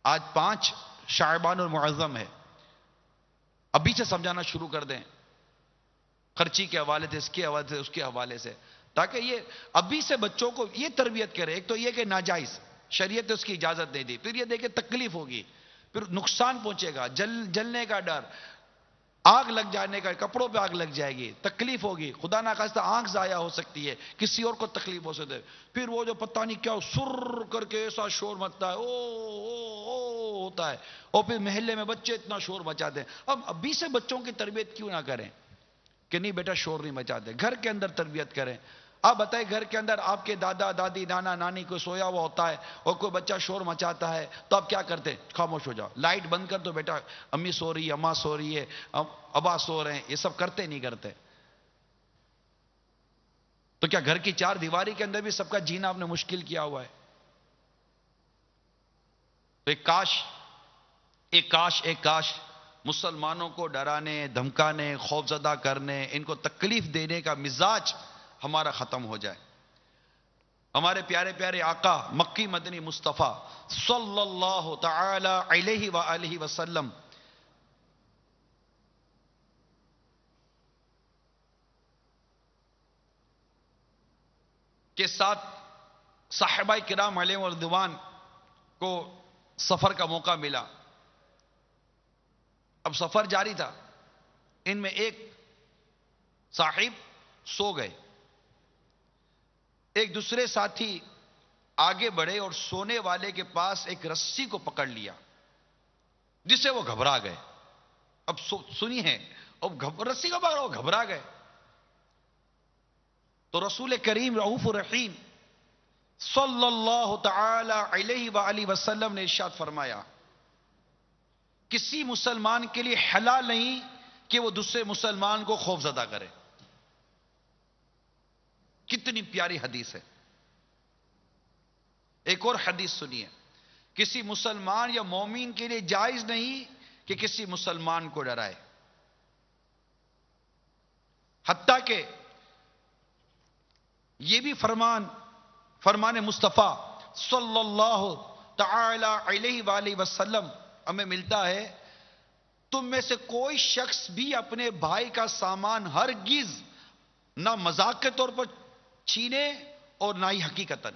آج 5 شعبان المعظم ہے, ابھی سے سمجھانا شروع کر دیں, خرچی کے حوالے سے, اس کے حوالے سے, اس کے حوالے سے, تاکہ یہ ابھی سے بچوں کو یہ تربیت کرے. ایک تو یہ کہ ناجائز, شریعت نے اس کی اجازت نہیں دی. پھر یہ دیکھے تکلیف ہوگی, پھر نقصان پہنچے گا, جلنے کا ڈر, آگ لگ جانے کا, کپڑوں پہ آگ لگ جائے گی, تکلیف ہوگی, خدا نہ خواستہ آنکھ ضائع ہو سکتی ہے, کسی اور کو تکلیف ہو سکتی ہے. پھر وہ جو پتہ نہیں کیا سر کر کے ایسا شور مچتا ہے, او ہوتا ہے, اور پھر محلے میں بچے اتنا شور مچاتے ہیں. اب ابھی سے بچوں کی تربیت کیوں نہ کریں کہ نہیں بیٹا شور نہیں مچاتے, گھر کے اندر تربیت کریں. آپ بتائیں, گھر کے اندر آپ کے دادا دادی, نانا نانی کوئی سویا ہوا ہوتا ہے اور کوئی بچہ شور مچاتا ہے, تو آپ کیا کرتے ہیں؟ خاموش ہو جاؤ, لائٹ بند کر دو, بیٹا امی سو رہی ہے, اماں سو رہی ہے, ابا سو رہے ہیں. یہ سب کرتے نہیں کرتے؟ تو کیا گھر کی 4 دیواری کے اندر بھی سب کا جینا آپ نے مشکل کیا ہوا ہے؟ تو ایک کاش مسلمانوں کو ڈرانے، دھمکانے، خوفزدہ کرنے، ان کو تکلیف دینے کا مزاج ہمارا ختم ہو جائے. ہمارے پیارے پیارے آقا مکی مدنی مصطفیٰ صلی اللہ تعالی علیہ وآلہ وسلم کے ساتھ صحابہ کرام علیہم رضوان کو سفر کا موقع ملا. اب سفر جاری تھا، ان میں ایک صاحب سو گئے، ایک دوسرے ساتھی آگے بڑھے اور سونے والے کے پاس ایک رسی کو پکڑ لیا جس سے وہ گھبرا گئے. اب سنی ہے، اب رسی کو پکڑا، وہ گھبرا گئے. تو رسول کریم رؤوف الرحیم صلی اللہ تعالی علیہ وآلہ وسلم نے ارشاد فرمایا، کسی مسلمان کے لیے حلال نہیں کہ وہ دوسرے مسلمان کو خوف زدہ کرے. کتنی پیاری حدیث ہے. ایک اور حدیث سنیے، کسی مسلمان یا مومن کے لیے جائز نہیں کہ کسی مسلمان کو ڈرائے، حتیٰ کہ یہ بھی فرمان مصطفیٰ صلی اللہ تعالی علیہ وآلہ وسلم ہمیں ملتا ہے، تم میں سے کوئی شخص بھی اپنے بھائی کا سامان ہرگز نہ مذاق کے طور پر چھینے اور نہ ہی حقیقتاً.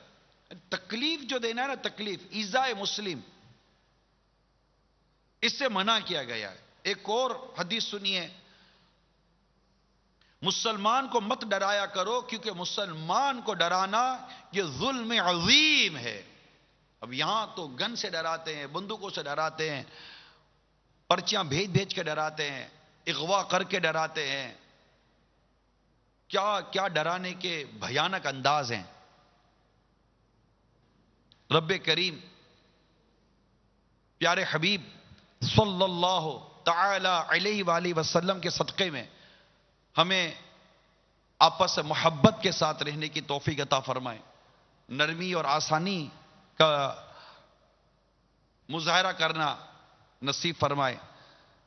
تکلیف جو دینا ہے نا، تکلیف، ایذائے مسلم، اس سے منع کیا گیا ہے. ایک اور حدیث سنیے، مسلمان کو مت ڈرایا کرو کیونکہ مسلمان کو ڈرانا یہ ظلم عظیم ہے. اب یہاں تو گن سے ڈراتے ہیں، بندوقوں سے ڈراتے ہیں، پرچیاں بھیج کے ڈراتے ہیں، اغوا کر کے ڈراتے ہیں. کیا کیا ڈرانے کے بھیانک انداز ہیں. رب کریم پیارے حبیب صلی اللہ تعالی علیہ وآلہ وسلم کے صدقے میں ہمیں آپس محبت کے ساتھ رہنے کی توفیق عطا فرمائے، نرمی اور آسانی کا مظاہرہ کرنا نصیب فرمائے.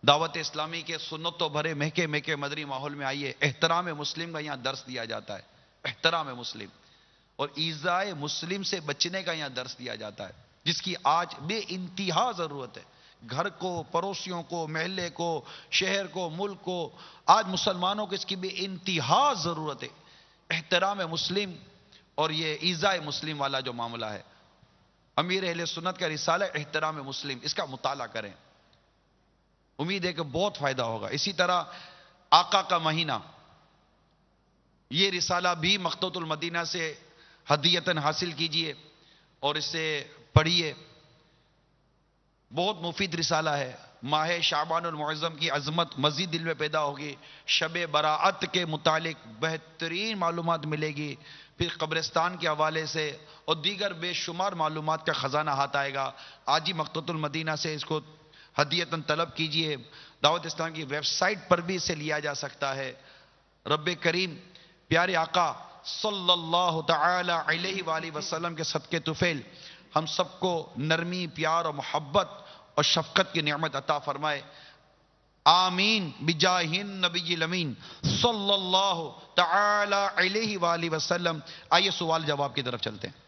دعوت اسلامی کے سنتوں بھرے مہکے مدنی ماحول میں آئیے. احترام مسلم کا یہاں درس دیا جاتا ہے، احترام مسلم اور ایذائے مسلم سے بچنے کا یہاں درس دیا جاتا ہے، جس کی آج بے انتہا ضرورت ہے. گھر کو، پڑوسیوں کو، محلے کو، شہر کو، ملک کو، آج مسلمانوں کو اس کی بے انتہا ضرورت ہے. احترام مسلم اور یہ ایذائے مسلم والا جو معاملہ ہے، امیر اہل سنت کا رسالہ احترام مسلم، اس کا مطالعہ کریں، امید ہے کہ بہت فائدہ ہوگا. اسی طرح آقا کا مہینہ، یہ رسالہ بھی مقتوۃ المدینہ سے ہدیتاً حاصل کیجئے اور اسے پڑھیے. بہت مفید رسالہ ہے. ماہ شعبان المعظم کی عظمت مزید دل میں پیدا ہوگی. شب براءت کے متعلق بہترین معلومات ملے گی. پھر قبرستان کے حوالے سے اور دیگر بے شمار معلومات کا خزانہ ہاتھ آئے گا. آج ہی مقتوۃ المدینہ سے اس کو ہدیتاً طلب کیجئے. دعوت اسلام کی ویب سائٹ پر بھی اسے لیا جا سکتا ہے. رب کریم پیارے آقا صلی اللہ تعالی علیہ وآلہ وسلم کے صدقے طفیل ہم سب کو نرمی، پیار اور محبت اور شفقت کی نعمت عطا فرمائے. آمین بجاہ النبی الامین صلی اللہ تعالی علیہ وآلہ وسلم. آئیے سوال جواب کی طرف چلتے ہیں.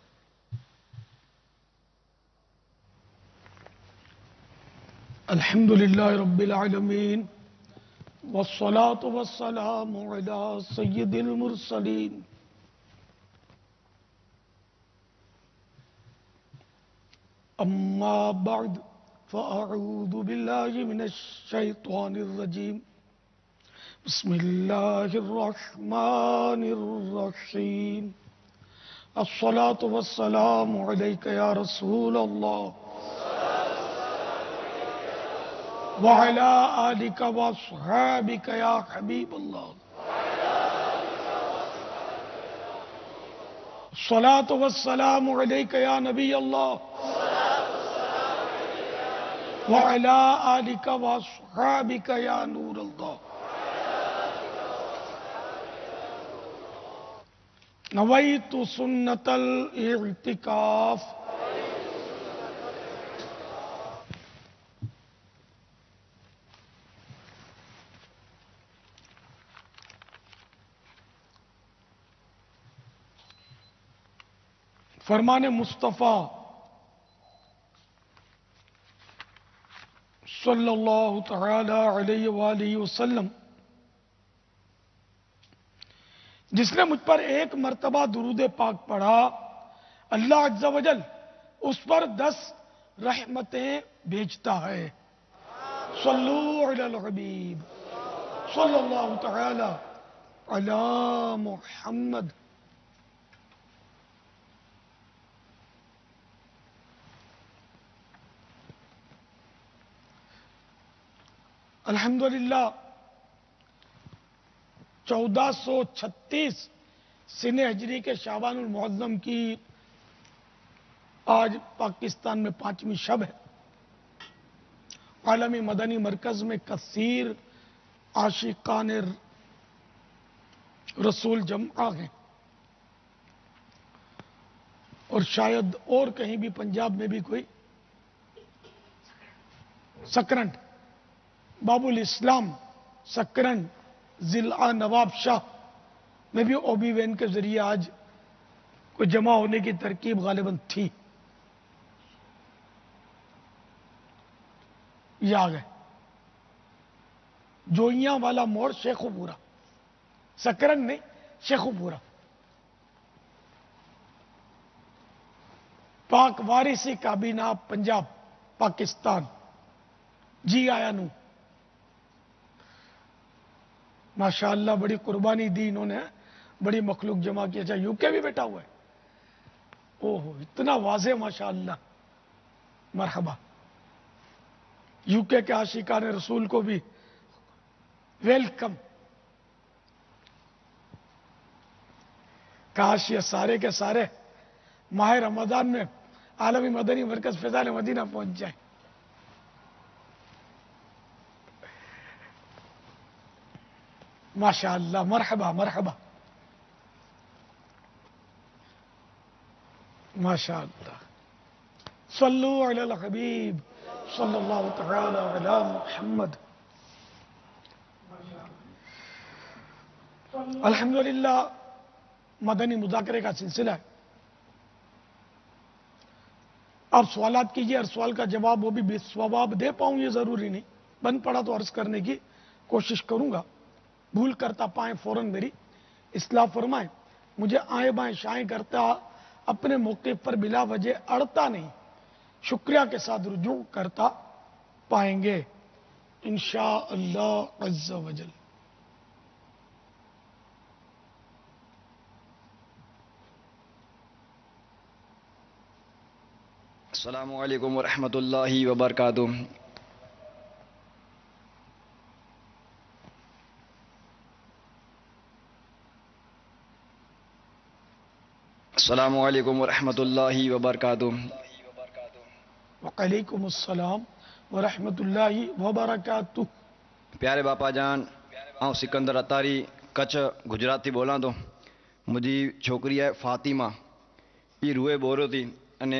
الحمد للہ رب العالمین والصلاة والسلام علی سید المرسلین اما بعد فاعوذ باللہ من الشیطان الرجیم بسم اللہ الرحمن الرحیم الصلاة والسلام علیک یا رسول اللہ وعلى آلك وأصحابك يا حبيب الله الصلاة والسلام عليك يا نبي الله وعلى آلك وأصحابك يا نور الله نويت سنة الاعتكاف فرمان مصطفیٰ صلی اللہ تعالی علیہ وآلہ وسلم، جس نے مجھ پر ایک مرتبہ درود پاک پڑھا، اللہ عز و جل اس پر 10 رحمتیں بھیجتا ہے۔ صلو علی الحبیب صلی اللہ تعالی علی محمد۔ الحمدللہ 1436 سنہ ہجری کے شعبان المعظم کی آج پاکستان میں 5ویں شب ہے۔ عالمی مدنی مرکز میں کثیر عاشقان رسول جمع ہیں، اور شاید اور کہیں بھی پنجاب میں بھی کوئی سکرنٹ باب الاسلام سکرنٹ ضلع نواب شاہ میں بھی او بی وین کے ذریعے آج کوئی جمع ہونے کی ترکیب غالباً تھی۔ یہ آ گئے جوئیاں والا موڑ شیخو پورا، سکرنگ نہیں، شیخو پورا۔ پاک وارثی کابینہ پنجاب پاکستان، جی آیا نو، ماشاءاللہ بڑی قربانی دی انہوں نے، بڑی مخلوق جمع کی۔ اچھا یو کے بھی بیٹھا ہوا ہے، اوہ اتنا واضح ماشاءاللہ، مرحبا۔ یو کے عاشقان رسول کو بھی ویلکم۔ کاش یہ سارے کے سارے ماہ رمضان میں عالمی مدنی مرکز فیضان مدینہ پہنچ جائیں۔ ماشاءاللہ، مرحبا مرحبا، ماشاءاللہ۔ صلو علی الحبیب صلی اللہ تعالی علی محمد۔ الحمدللہ مدنی مذاکرے کا سلسلہ ہے۔ آپ سوالات کیجئے، ہر سوال کا جواب وہ بھی بے ثواب دے پاؤں یہ ضروری نہیں، بن پڑا تو عرض کرنے کی کوشش کروں گا۔ بھول کرتا پائیں فوراً میری اصلاح فرمائیں، مجھے آئیں بائیں شائیں کرتا اپنے موقع پر بلا وجہ اڑتا نہیں، شکریہ کے ساتھ رجوع کرتا پائیں گے انشاءاللہ عز و جل۔ السلام علیکم ورحمۃ اللہ وبرکاتہ۔ السلام علیکم ورحمۃ اللہ وبرکاتہ۔ وعلیکم السلام ورحمۃ اللہ وبرکاتہ۔ پیارے باپا جان، آؤں سکندر اتاری کچھ گجراتی بولاں تو مجھے چھوکری ہے فاطمہ، یہ روئے بورو تھی અને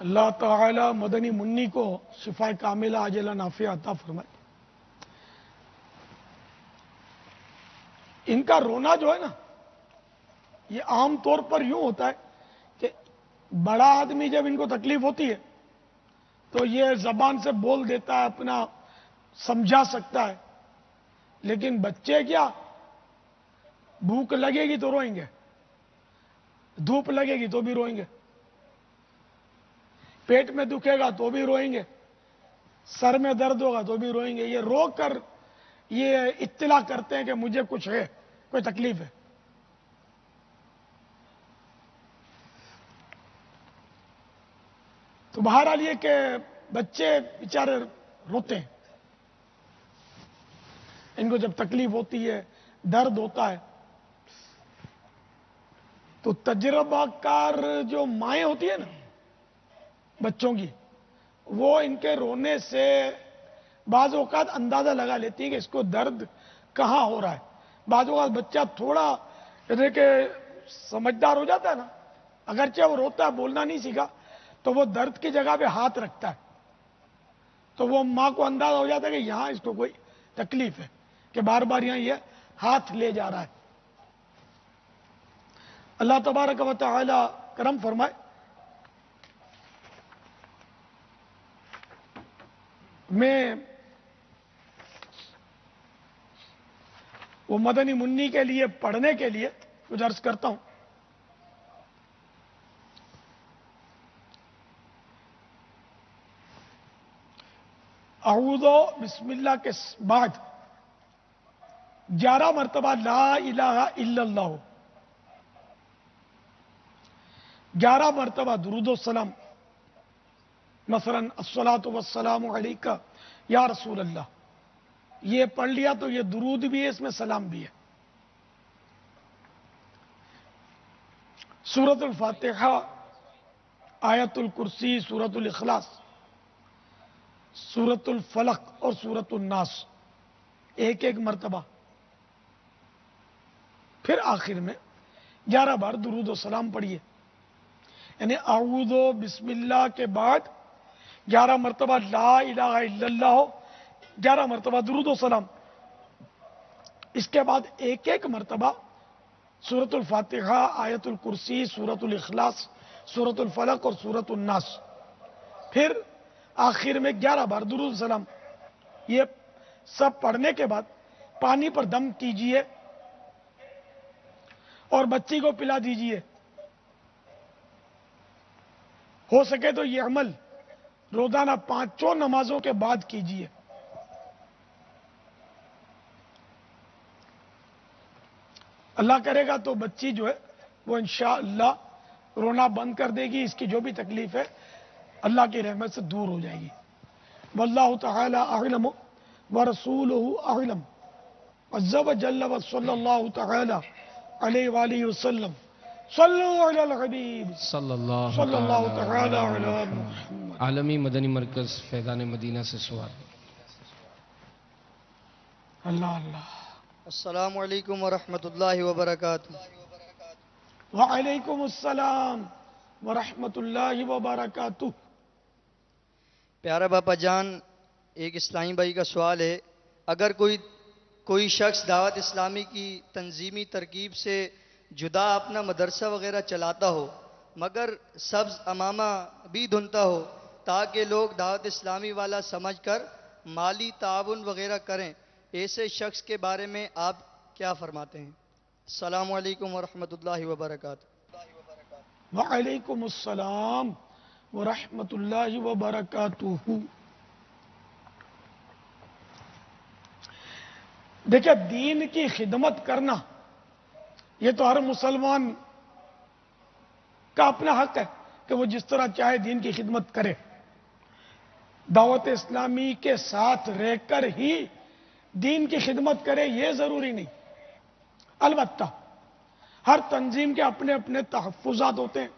اللہ تعالی مدنی منی کو شفا کاملہ عاجلہ نافعہ عطا فرمائے۔ ان کا رونا جو ہے نا، یہ عام طور پر یوں ہوتا ہے کہ بڑا آدمی جب ان کو تکلیف ہوتی ہے تو یہ زبان سے بول دیتا ہے، اپنا سمجھا سکتا ہے، لیکن بچے کیا، بھوک لگے گی تو روئیں گے، دھوپ لگے گی تو بھی روئیں گے، پیٹ میں دکھے گا تو بھی روئیں گے، سر میں درد ہوگا تو بھی روئیں گے۔ یہ رو کر یہ اطلاع کرتے ہیں کہ مجھے کچھ ہے، کوئی تکلیف ہے۔ تو بہرحال یہ کہ بچے بیچارے روتے ہیں۔ ان کو جب تکلیف ہوتی ہے، درد ہوتا ہے، تو تجربہ کار جو مائیں ہوتی ہیں نا بچوں کی، وہ ان کے رونے سے بعض اوقات اندازہ لگا لیتی ہے کہ اس کو درد کہاں ہو رہا ہے. بعض اوقات بچہ تھوڑا یعنی کہ سمجھدار ہو جاتا ہے نا، اگرچہ وہ روتا ہے، بولنا نہیں سیکھا، تو وہ درد کی جگہ پہ ہاتھ رکھتا ہے، تو وہ ماں کو اندازہ ہو جاتا ہے کہ یہاں اس کو کوئی تکلیف ہے، کہ بار بار یہاں یہ ہاتھ لے جا رہا ہے. اللہ تبارک و تعالی کرم فرمائے. میں وہ مدنی منی کے لیے پڑھنے کے لیے کچھ عرض کرتا ہوں. اعوذ بسم اللہ کے بعد 11 مرتبہ لا الہ الا اللہ، 11 مرتبہ درود و سلام، مثلا الصلاۃ والسلام علیک یا رسول اللہ، یہ پڑھ لیا تو یہ درود بھی ہے، اس میں سلام بھی ہے. سورۃ الفاتحہ، آیت الکرسی، سورۃ الاخلاص، سورۃ الفلق اور سورۃ الناس ایک ایک مرتبہ. پھر آخر میں 11 بار درود و سلام پڑھیے. یعنی اعوذ بسم اللہ کے بعد 11 مرتبہ لا الہ الا اللہ، 11 مرتبہ درود و سلام. اس کے بعد ایک ایک مرتبہ سورۃ الفاتحہ، آیت الکرسی، سورۃ الاخلاص، سورۃ الفلق اور سورۃ الناس. پھر آخر میں 11 بار درود و سلام. یہ سب پڑھنے کے بعد پانی پر دم کیجئے اور بچی کو پلا دیجئے. ہو سکے تو یہ عمل روزانہ 5 نمازوں کے بعد کیجئے. اللہ کرے گا تو بچی جو ہے وہ انشاءاللہ رونا بند کر دے گی، اس کی جو بھی تکلیف ہے اللہ کی رحمت سے دور ہو جائے گی. واللہ تعالی اعلم ورسولہ اعلم عز وجل وصلی اللہ تعالی علیہ وآلہ وسلم. صلو علی الحبیب صلی اللہ صلی اللہ تعالی تعالی علی علی محمد. محمد. عالمی مدنی مرکز فیضان مدینہ سے سوال. اللہ اللہ. السلام علیکم ورحمۃ اللہ وبرکاتہ. وعلیکم السلام ورحمۃ اللہ وبرکاتہ. پیارا باپا جان، ایک اسلامی بھائی کا سوال ہے، اگر کوئی شخص دعوت اسلامی کی تنظیمی ترکیب سے جدا اپنا مدرسہ وغیرہ چلاتا ہو مگر سبز امامہ بھی دھنتا ہو تاکہ لوگ دعوت اسلامی والا سمجھ کر مالی تعاون وغیرہ کریں، ایسے شخص کے بارے میں آپ کیا فرماتے ہیں؟ السلام علیکم ورحمۃ اللہ وبرکاتہ. وعلیکم السلام ورحمۃ اللہ وبرکاتہ. دیکھیں، دین کی خدمت کرنا یہ تو ہر مسلمان کا اپنا حق ہے کہ وہ جس طرح چاہے دین کی خدمت کرے. دعوت اسلامی کے ساتھ رہ کر ہی دین کی خدمت کرے یہ ضروری نہیں. البتہ ہر تنظیم کے اپنے اپنے تحفظات ہوتے ہیں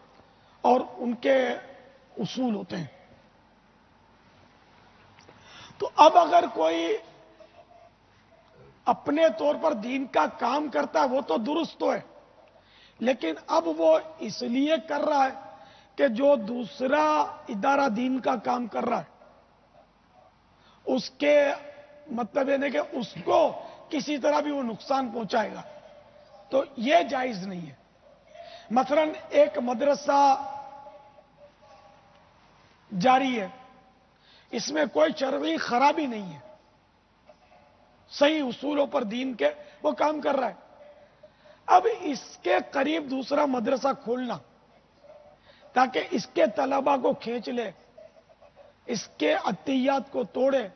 اور ان کے اصول ہوتے ہیں. تو اب اگر کوئی اپنے طور پر دین کا کام کرتا ہے وہ تو درست تو ہے، لیکن اب وہ اس لیے کر رہا ہے کہ جو دوسرا ادارہ دین کا کام کر رہا ہے اس کے مطلب یہ نہیں کہ اس کو کسی طرح بھی وہ نقصان پہنچائے گا، تو یہ جائز نہیں ہے. مثلا ایک مدرسہ جاری ہے، اس میں کوئی شرعی خرابی نہیں ہے، صحیح اصولوں پر دین کے وہ کام کر رہا ہے. اب اس کے قریب دوسرا مدرسہ کھولنا تاکہ اس کے طلباء کو کھینچ لے، اس کے عطیات کو توڑے،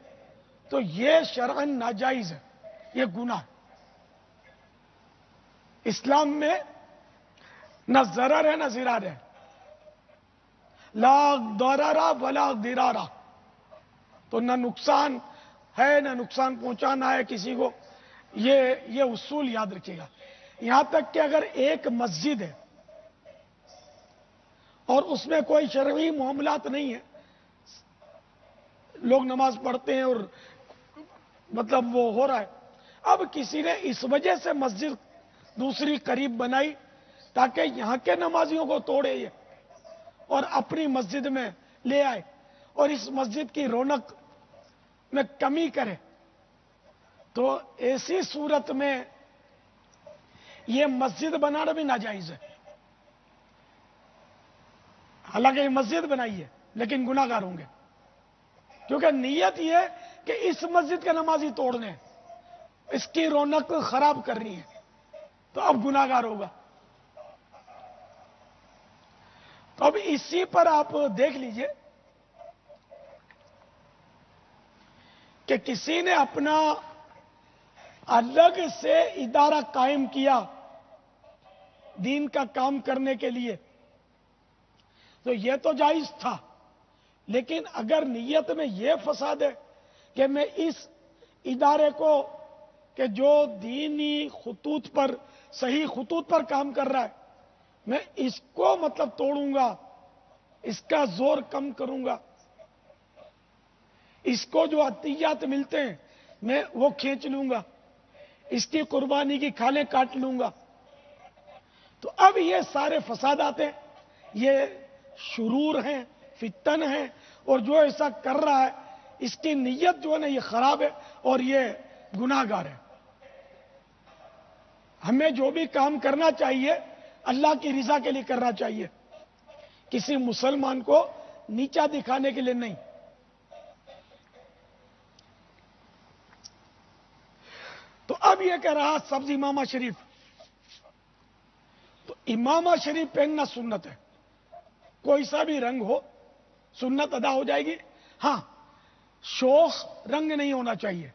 تو یہ شرعاً ناجائز ہے، یہ گناہ ہے. اسلام میں نہ ضرر ہے نہ ضرار ہے، لا ضرر ولا ضرار. تو نہ نقصان ہے نہ نقصان پہنچانا ہے کسی کو، یہ اصول یاد رکھیے گا. یہاں تک کہ اگر ایک مسجد ہے اور اس میں کوئی شرعی معاملات نہیں ہے، لوگ نماز پڑھتے ہیں اور مطلب وہ ہو رہا ہے، اب کسی نے اس وجہ سے مسجد دوسری قریب بنائی تاکہ یہاں کے نمازیوں کو توڑے یہ اور اپنی مسجد میں لے آئے اور اس مسجد کی رونق میں کمی کرے، تو ایسی صورت میں یہ مسجد بنانا بھی ناجائز ہے. حالانکہ یہ مسجد بنائی ہے لیکن گناہ گار ہوں گے، کیونکہ نیت یہ ہے کہ اس مسجد کے نمازی توڑنے، اس کی رونق خراب کرنی ہے، تو اب گناہ گار ہوگا. تو اب اسی پر آپ دیکھ لیجئے کہ کسی نے اپنا الگ سے ادارہ قائم کیا دین کا کام کرنے کے لیے، تو یہ تو جائز تھا، لیکن اگر نیت میں یہ فساد ہے کہ میں اس ادارے کو کہ جو دینی خطوط پر، صحیح خطوط پر کام کر رہا ہے، میں اس کو مطلب توڑوں گا، اس کا زور کم کروں گا، اس کو جو عطیات ملتے ہیں میں وہ کھینچ لوں گا، اس کی قربانی کی کھالیں کاٹ لوں گا، تو اب یہ سارے فسادات ہیں، یہ شرور ہیں، فتن ہیں، اور جو ایسا کر رہا ہے اس کی نیت جو ہے نا یہ خراب ہے اور یہ گناہ گار ہے. ہمیں جو بھی کام کرنا چاہیے اللہ کی رضا کے لیے کرنا چاہیے، کسی مسلمان کو نیچا دکھانے کے لیے نہیں. تو اب یہ کہہ رہا سبز امامہ شریف، تو امامہ شریف پہننا سنت ہے، کوئی سا بھی رنگ ہو سنت ادا ہو جائے گی. ہاں، شوخ رنگ نہیں ہونا چاہیے،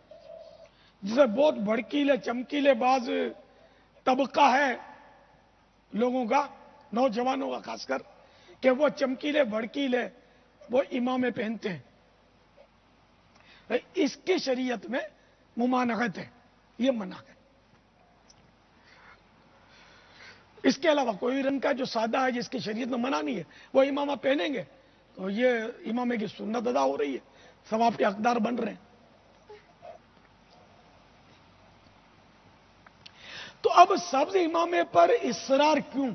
جسے بہت بھڑکیلے چمکیلے باز طبقہ ہے لوگوں کا، نوجوانوں کا خاص کر، کہ وہ چمکیلے بھڑکیلے وہ امامے پہنتے ہیں، اس کی شریعت میں ممانعت ہے، یہ منع ہے. اس کے علاوہ کوئی رنگ کا جو سادہ ہے جس کی شریعت میں منع نہیں ہے وہ امامہ پہنیں گے تو یہ امامے کی سنت ادا ہو رہی ہے، ثواب کے حقدار بن رہے ہیں. تو اب سبز امامے پر اصرار کیوں؟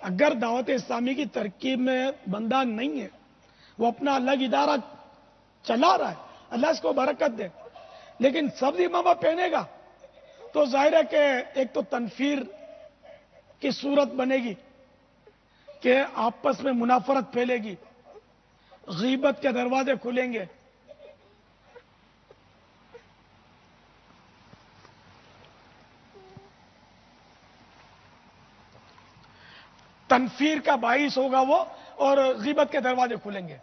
اگر دعوت اسلامی کی ترکیب میں بندہ نہیں ہے، وہ اپنا الگ ادارہ چلا رہا ہے، اللہ اس کو برکت دے، لیکن سبز امامہ پہنے گا تو ظاہر ہے کہ ایک تو تنفیر کی صورت بنے گی کہ آپس میں منافرت پھیلے گی، غیبت کے دروازے کھلیں گے، تنفیر کا باعث ہوگا وہ، اور غیبت کے دروازے کھلیں گے.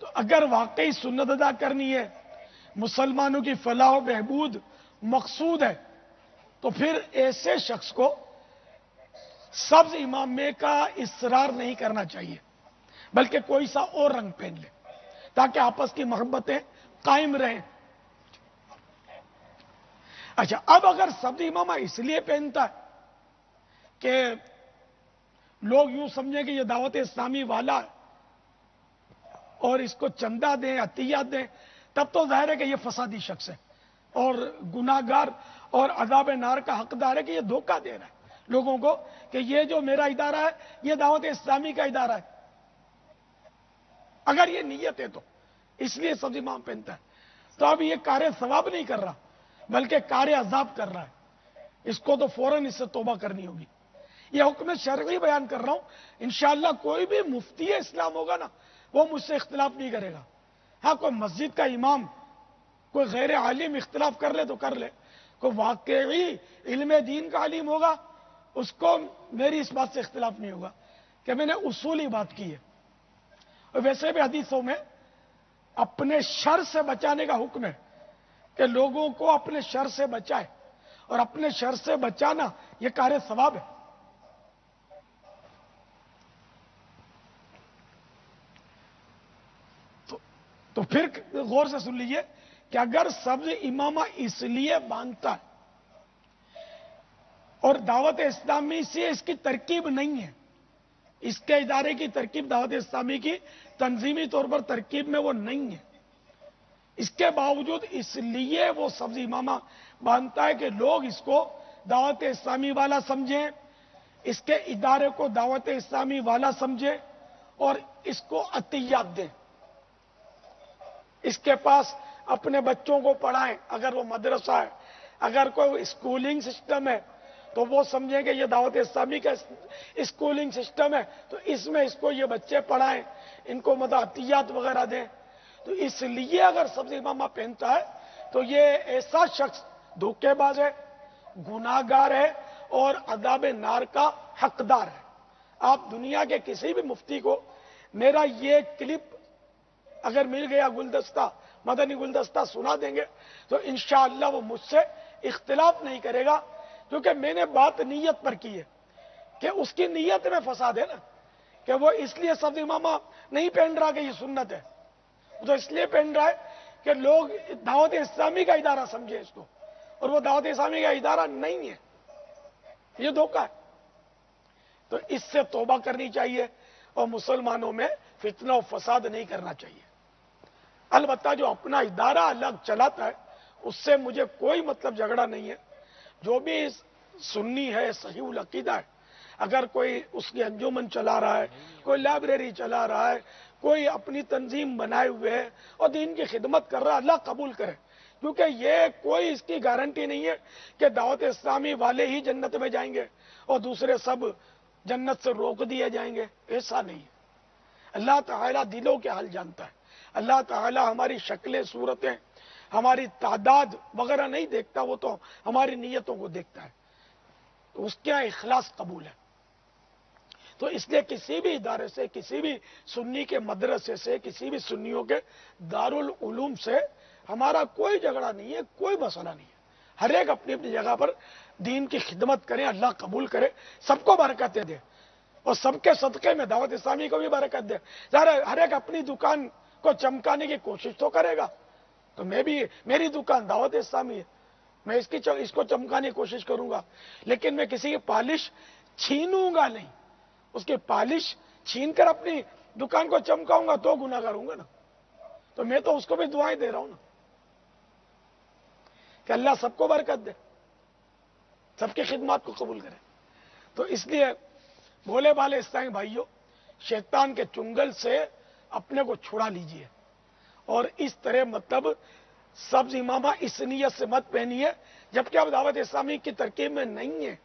تو اگر واقعی سنت ادا کرنی ہے، مسلمانوں کی فلاح و بہبود مقصود ہے، تو پھر ایسے شخص کو سبز امامے کا اصرار نہیں کرنا چاہیے، بلکہ کوئی سا اور رنگ پہن لے تاکہ آپس کی محبتیں قائم رہیں. اچھا، اب اگر سبز امامہ اس لیے پہنتا ہے کہ لوگ یوں سمجھیں کہ یہ دعوت اسلامی والا ہے اور اس کو چندہ دیں، عطیات دیں، تب تو ظاہر ہے کہ یہ فسادی شخص ہے اور گناہ گار اور عذاب نار کا حقدار ہے کہ یہ دھوکہ دے رہا ہے لوگوں کو کہ یہ جو میرا ادارہ ہے یہ دعوت اسلامی کا ادارہ ہے. اگر یہ نیت ہے تو اس لیے سبز امام پہنتا ہے. تو اب یہ کار ثواب نہیں کر رہا بلکہ کار عذاب کر رہا ہے، اس کو تو فوراً اس سے توبہ کرنی ہوگی. یہ حکم شرعی بیان کر رہا ہوں، انشاءاللہ کوئی بھی مفتی اسلام ہوگا نا وہ مجھ سے اختلاف نہیں کرے گا. ہاں، کوئی مسجد کا امام کوئی غیر عالم اختلاف کر لے تو کر لے، کوئی واقعی علم دین کا عالم ہوگا اس کو میری اس بات سے اختلاف نہیں ہوگا کہ میں نے اصولی بات کی ہے. اور ویسے بھی حدیثوں میں اپنے شر سے بچانے کا حکم ہے کہ لوگوں کو اپنے شر سے بچائے، اور اپنے شر سے بچانا یہ کار ثواب ہے. تو پھر غور سے سن لیجئے کہ اگر سبز امامہ اس لیے باندھتا ہے اور دعوت اسلامی سے اس کی ترکیب نہیں ہے، اس کے ادارے کی ترکیب دعوت اسلامی کی تنظیمی طور پر ترکیب میں وہ نہیں ہے، اس کے باوجود اس لیے وہ سبز امامہ باندھتا ہے کہ لوگ اس کو دعوت اسلامی والا سمجھیں، اس کے ادارے کو دعوت اسلامی والا سمجھیں اور اس کو عطیات دیں، اس کے پاس اپنے بچوں کو پڑھائیں، اگر وہ مدرسہ ہے، اگر کوئی اسکولنگ سسٹم ہے تو وہ سمجھیں کہ یہ دعوت اسلامی کا اسکولنگ سسٹم ہے، تو اس میں اس کو یہ بچے پڑھائیں، ان کو عطیات وغیرہ دیں۔ تو اس لیے اگر سبز امامہ پہنتا ہے تو یہ ایسا شخص دھوکے باز ہے، گناہ گار ہے اور عذاب نار کا حقدار ہے۔ آپ دنیا کے کسی بھی مفتی کو میرا یہ کلپ اگر مل گیا گلدستہ، مدنی گلدستہ سنا دیں گے تو انشاءاللہ وہ مجھ سے اختلاف نہیں کرے گا، کیونکہ میں نے بات نیت پر کی ہے کہ اس کی نیت میں فساد ہے نا، کہ وہ اس لیے سبز امامہ نہیں پہن رہا کہ یہ سنت ہے، وہ تو اس لیے پہن رہا ہے کہ لوگ دعوت اسلامی کا ادارہ سمجھے اس کو، اور وہ دعوت اسلامی کا ادارہ نہیں ہے، یہ دھوکہ ہے۔ تو اس سے توبہ کرنی چاہیے اور مسلمانوں میں فتنہ و فساد نہیں کرنا چاہیے۔ البتہ جو اپنا ادارہ الگ چلاتا ہے اس سے مجھے کوئی مطلب جھگڑا نہیں ہے، جو بھی سنی ہے، صحیح العقیدہ ہے، اگر کوئی اس کی انجمن چلا رہا ہے، کوئی لائبریری چلا رہا ہے، کوئی اپنی تنظیم بنائے ہوئے ہے اور دین کی خدمت کر رہا ہے، اللہ قبول کرے، کیونکہ یہ کوئی اس کی گارنٹی نہیں ہے کہ دعوت اسلامی والے ہی جنت میں جائیں گے اور دوسرے سب جنت سے روک دیے جائیں گے، ایسا نہیں ہے۔ اللہ تعالیٰ دلوں کے حال جانتا ہے، اللہ تعالیٰ ہماری شکلیں، صورتیں، ہماری تعداد وغیرہ نہیں دیکھتا، وہ تو ہماری نیتوں کو دیکھتا ہے، تو اس کے یہاں اخلاص قبول ہے۔ تو اس لیے کسی بھی ادارے سے، کسی بھی سنی کے مدرسے سے، کسی بھی سنیوں کے دارالعلوم سے ہمارا کوئی جھگڑا نہیں ہے، کوئی مسئلہ نہیں ہے، ہر ایک اپنی اپنی جگہ پر دین کی خدمت کرے، اللہ قبول کرے، سب کو برکتیں دے اور سب کے صدقے میں دعوت اسلامی کو بھی برکت دے۔ ظاہر ہے ہر ایک اپنی دکان کو چمکانے کی کوشش تو کرے گا، تو میں بھی، میری دکان دعوت اسلامی ہے، میں اس کو چمکانے کی کوشش کروں گا، لیکن میں کسی کی پالش چھینوں گا نہیں، اس کی پالش چھین کر اپنی دکان کو چمکاؤں گا تو گناہ کروں گا نا، تو میں تو اس کو بھی دعائیں دے رہا ہوں نا کہ اللہ سب کو برکت دے، سب کی خدمات کو قبول کرے۔ تو اس لیے بھولے بھالے اسلامی بھائیوں، شیطان کے چنگل سے اپنے کو چھڑا لیجئے اور اس طرح مطلب سبز امامہ اس نیت سے مت پہنیے جبکہ آپ دعوت اسلامی کی ترکیب میں نہیں ہیں،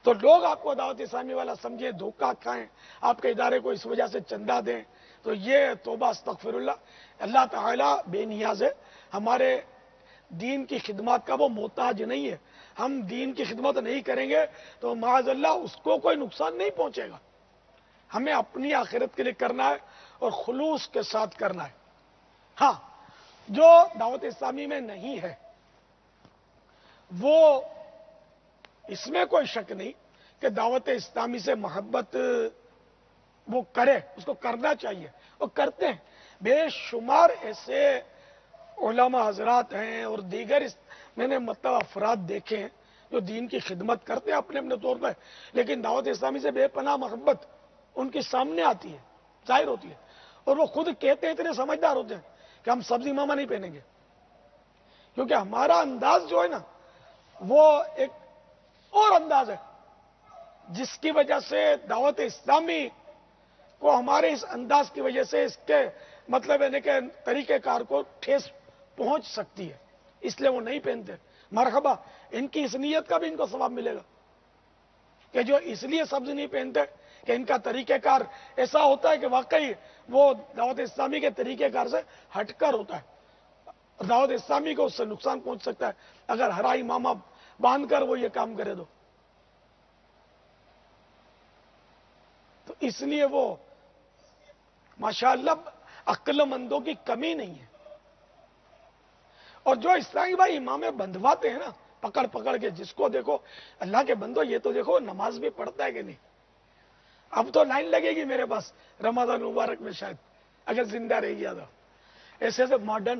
تو لوگ آپ کو دعوت اسلامی والا سمجھے، دھوکہ کھائیں، آپ کے ادارے کو اس وجہ سے چندہ دیں، تو یہ توبہ استغفر اللہ۔ اللہ تعالیٰ بے نیاز ہے، ہمارے دین کی خدمات کا وہ محتاج نہیں ہے، ہم دین کی خدمت نہیں کریں گے تو معاذ اللہ اس کو کوئی نقصان نہیں پہنچے گا، ہمیں اپنی آخرت کے لیے کرنا ہے اور خلوص کے ساتھ کرنا ہے۔ ہاں، جو دعوت اسلامی میں نہیں ہے وہ، اس میں کوئی شک نہیں کہ دعوت اسلامی سے محبت وہ کرے، اس کو کرنا چاہیے اور کرتے ہیں، بے شمار ایسے علماء حضرات ہیں اور دیگر میں نے مطلب افراد دیکھے ہیں جو دین کی خدمت کرتے ہیں اپنے اپنے طور پہ، لیکن دعوت اسلامی سے بے پناہ محبت ان کے سامنے آتی ہے، ظاہر ہوتی ہے، اور وہ خود کہتے ہیں، اتنے سمجھدار ہوتے ہیں کہ ہم سبز امامہ نہیں پہنیں گے، کیونکہ ہمارا انداز جو ہے نا وہ ایک اور انداز ہے جس کی وجہ سے دعوت اسلامی کو ہمارے اس انداز کی وجہ سے اس کے مطلب ہے کہ طریقہ کار کو ٹھیس پہنچ سکتی ہے، اس لیے وہ نہیں پہنتے۔ مرحبا، ان کی اس نیت کا بھی ان کو ثواب ملے گا کہ جو اس لیے سبز نہیں پہنتے کہ ان کا طریقہ کار ایسا ہوتا ہے کہ واقعی وہ دعوت اسلامی کے طریقہ کار سے ہٹ کر ہوتا ہے، دعوت اسلامی کو اس سے نقصان پہنچ سکتا ہے اگر ہرا امامہ باندھ کر وہ یہ کام کرے تو اس لیے وہ ماشاءاللہ عقل مندوں کی کمی نہیں ہے۔ اور جو اسلامی بھائی امامیں بندھواتے ہیں نا پکڑ پکڑ کے، جس کو دیکھو، اللہ کے بندو یہ تو دیکھو نماز بھی پڑھتا ہے کہ نہیں، اب تو لائن لگے گی میرے پاس رمضان مبارک میں شاید اگر زندہ رہ گیا تو، ایسے ماڈرن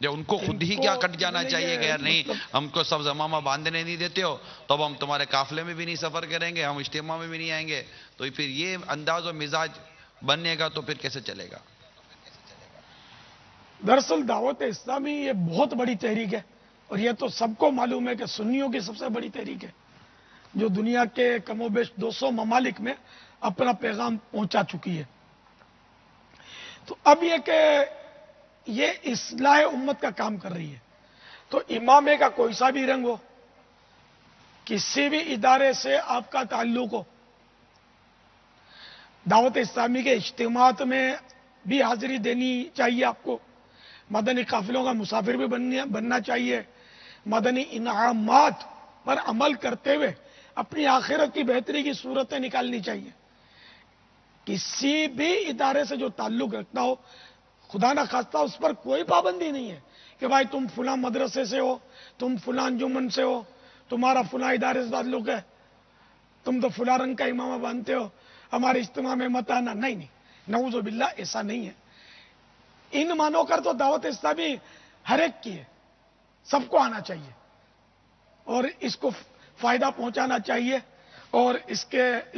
یا ان کو خود ہی کیا کٹ جانا چاہیے کہ یار نہیں ہم کو سب امامہ باندھنے نہیں دیتے ہو تو اب ہم تمہارے قافلے میں بھی نہیں سفر کریں گے، ہم اجتماع میں بھی نہیں آئیں گے، تو پھر یہ انداز و مزاج بننے گا تو پھر کیسے چلے گا؟ دراصل دعوت اسلامی یہ بہت بڑی تحریک ہے، اور یہ تو سب کو معلوم ہے کہ سنیوں کی سب سے بڑی تحریک ہے، جو دنیا کے کم و بیش 200 ممالک میں اپنا پیغام پہنچا چکی ہے۔ تو اب یہ کہ یہ اصلاح امت کا کام کر رہی ہے، تو امامے کا کوئی سا بھی رنگ ہو، کسی بھی ادارے سے آپ کا تعلق ہو، دعوت اسلامی کے اجتماعات میں بھی حاضری دینی چاہیے آپ کو، مدنی قافلوں کا مسافر بھی بننا چاہیے، مدنی انعامات پر عمل کرتے ہوئے اپنی آخرت کی بہتری کی صورتیں نکالنی چاہیے۔ کسی بھی ادارے سے جو تعلق رکھتا ہو، خدا نہ خواستہ اس پر کوئی پابندی نہیں ہے کہ بھائی تم فلاں مدرسے سے ہو، تم فلاں انجمن سے ہو، تمہارا فلاں ادارے سے تعلق ہے، تم تو فلاں رنگ کا امامہ باندھتے ہو، ہمارے اجتماع میں مت آنا۔ نہیں، نعوذ باللہ، ایسا نہیں ہے۔ ان مانو کر تو دعوت اسلامی ہر ایک کی ہے، سب کو آنا چاہیے اور اس کو فائدہ پہنچانا چاہیے اور اس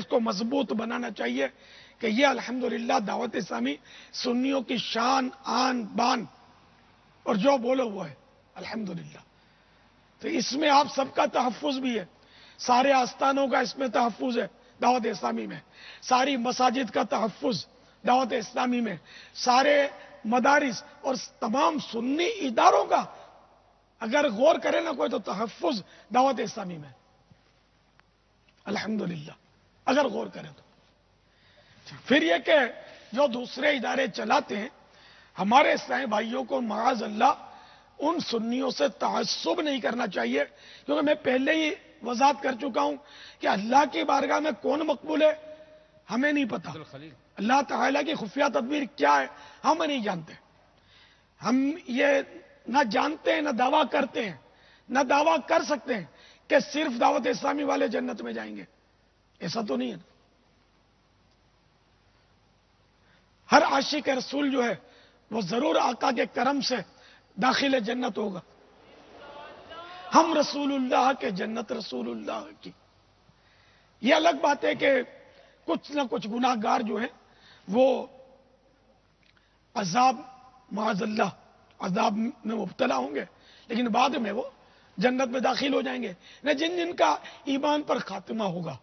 کو مضبوط بنانا چاہیے کہ یہ الحمدللہ دعوت اسلامی سنیوں کی شان، آن، بان اور جو بولو وہ ہے الحمدللہ۔ تو اس میں آپ سب کا تحفظ بھی ہے، سارے آستانوں کا اس میں تحفظ ہے دعوت اسلامی میں، ساری مساجد کا تحفظ دعوت اسلامی میں، سارے مدارس اور تمام سنی اداروں کا اگر غور کرے نا کوئی تو تحفظ دعوت اسلامی میں الحمدللہ، اگر غور کرے تو۔ پھر یہ کہ جو دوسرے ادارے چلاتے ہیں، ہمارے اسلامی بھائیوں کو معاذ اللہ ان سنیوں سے تعصب نہیں کرنا چاہیے، کیونکہ میں پہلے ہی وضاحت کر چکا ہوں کہ اللہ کی بارگاہ میں کون مقبول ہے ہمیں نہیں پتا، اللہ تعالیٰ کی خفیہ تدبیر کیا ہے ہم نہیں جانتے، ہم یہ نہ جانتے ہیں، نہ دعویٰ کرتے ہیں، نہ دعویٰ کر سکتے ہیں کہ صرف دعوت اسلامی والے جنت میں جائیں گے، ایسا تو نہیں ہے نا۔ ہر عاشق رسول جو ہے وہ ضرور آقا کے کرم سے داخل جنت ہوگا، ہم رسول اللہ کے جنت رسول اللہ کی۔ یہ الگ بات ہے کہ کچھ نہ کچھ گناہ گار جو ہیں وہ عذاب معاذ اللہ عذاب میں مبتلا ہوں گے، لیکن بعد میں وہ جنت میں داخل ہو جائیں گے، نہ جن کا ایمان پر خاتمہ ہوگا۔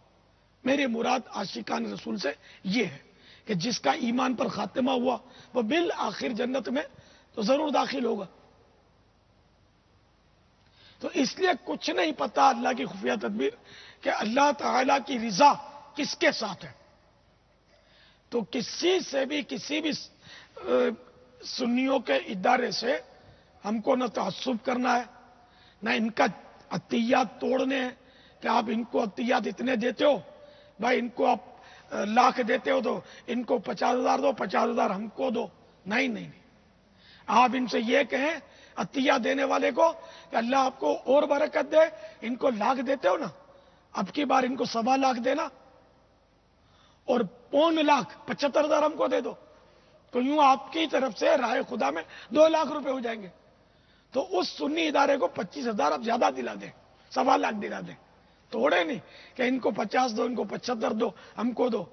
میری مراد عاشقان رسول سے یہ ہے کہ جس کا ایمان پر خاتمہ ہوا وہ بالآخر جنت میں تو ضرور داخل ہوگا۔ تو اس لیے کچھ نہیں پتا اللہ کی خفیہ تدبیر کہ اللہ تعالیٰ کی رضا کس کے ساتھ ہے، تو کسی سے بھی کسی بھی سنیوں کے ادارے سے ہم کو نہ تعصب کرنا ہے، نہ ان کا عطیات توڑنے ہیں کہ آپ ان کو عطیات اتنے دیتے ہو، بھائی ان کو آپ لاکھ دیتے ہو تو ان کو 50,000 دو، 50,000 ہم کو دو۔ نہیں، آپ ان سے یہ کہیں عطیہ دینے والے کو کہ اللہ آپ کو اور برکت دے، ان کو لاکھ دیتے ہو نا، اب کی بار ان کو 1.25 لاکھ دینا اور 1.25 لاکھ 75,000 ہم کو دے دو، تو یوں آپ کی طرف سے رائے خدا میں 2 لاکھ روپے ہو جائیں گے۔ تو اس سنی ادارے کو 25,000 آپ زیادہ دلا دیں، 1.25 لاکھ دلا دیں، توڑے نہیں کہ ان کو 50 دو، ان کو 75 دو، ہم کو دو۔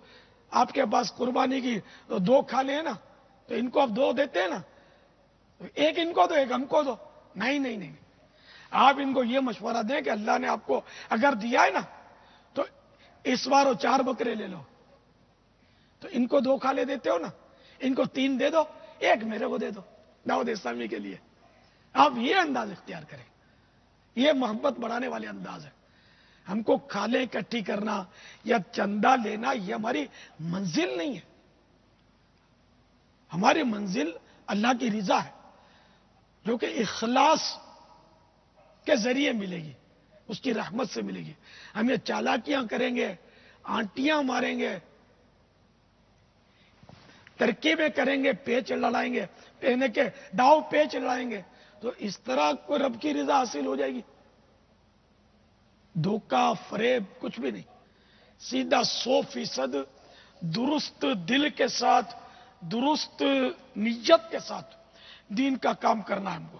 آپ کے پاس قربانی کی 2 کھانے ہیں نا، تو ان کو آپ 2 دیتے ہیں نا، ایک ان کو دو، ایک ہم کو دو۔ نہیں، آپ ان کو یہ مشورہ دیں کہ اللہ نے آپ کو اگر دیا ہے نا تو اس بار وہ 4 بکرے لے لو، تو ان کو 2 کھالے دیتے ہو نا، ان کو 3 دے دو، ایک میرے کو دے دو دعوت اسلامی کے لیے۔ آپ یہ انداز اختیار کریں، یہ محبت بڑھانے والے انداز ہے۔ ہم کو کھالیں اکٹھی کرنا یا چندہ لینا یہ ہماری منزل نہیں ہے، ہماری منزل اللہ کی رضا ہے جو کہ اخلاص کے ذریعے ملے گی، اس کی رحمت سے ملے گی۔ ہم یہ چالاکیاں کریں گے، آنٹیاں ماریں گے، ترکیبیں کریں گے، پیچ لڑائیں گے، پہنے کے داؤ پیچ لڑائیں گے، تو اس طرح کو رب کی رضا حاصل ہو جائے گی؟ دھوکہ فریب کچھ بھی نہیں، سیدھا 100% درست دل کے ساتھ، درست نیت کے ساتھ دین کا کام کرنا ہے ہم کو۔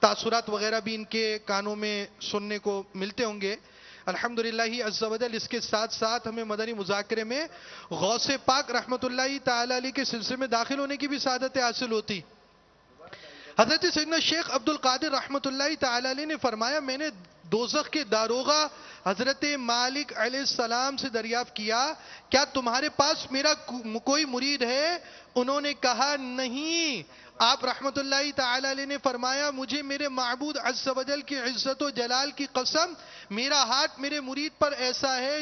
تاثرات وغیرہ بھی ان کے کانوں میں سننے کو ملتے ہوں گے. الحمدللہ عز و جل اس کے ساتھ ساتھ ہمیں مدنی مذاکرے میں غوث پاک رحمت اللہ تعالی علیہ کے سلسلے میں داخل ہونے کی بھی سعادت حاصل ہوتی. حضرت سیدنا شیخ عبد القادر رحمت اللہ تعالی علیہ نے فرمایا میں نے دوزخ کے داروغہ حضرت مالک علیہ السلام سے دریافت کیا کیا تمہارے پاس میرا کوئی مرید ہے؟ انہوں نے کہا نہیں. آپ رحمت اللہ تعالی علیہ نے فرمایا مجھے میرے معبود عز و جل کی عزت و جلال کی قسم میرا ہاتھ میرے مرید پر ایسا ہے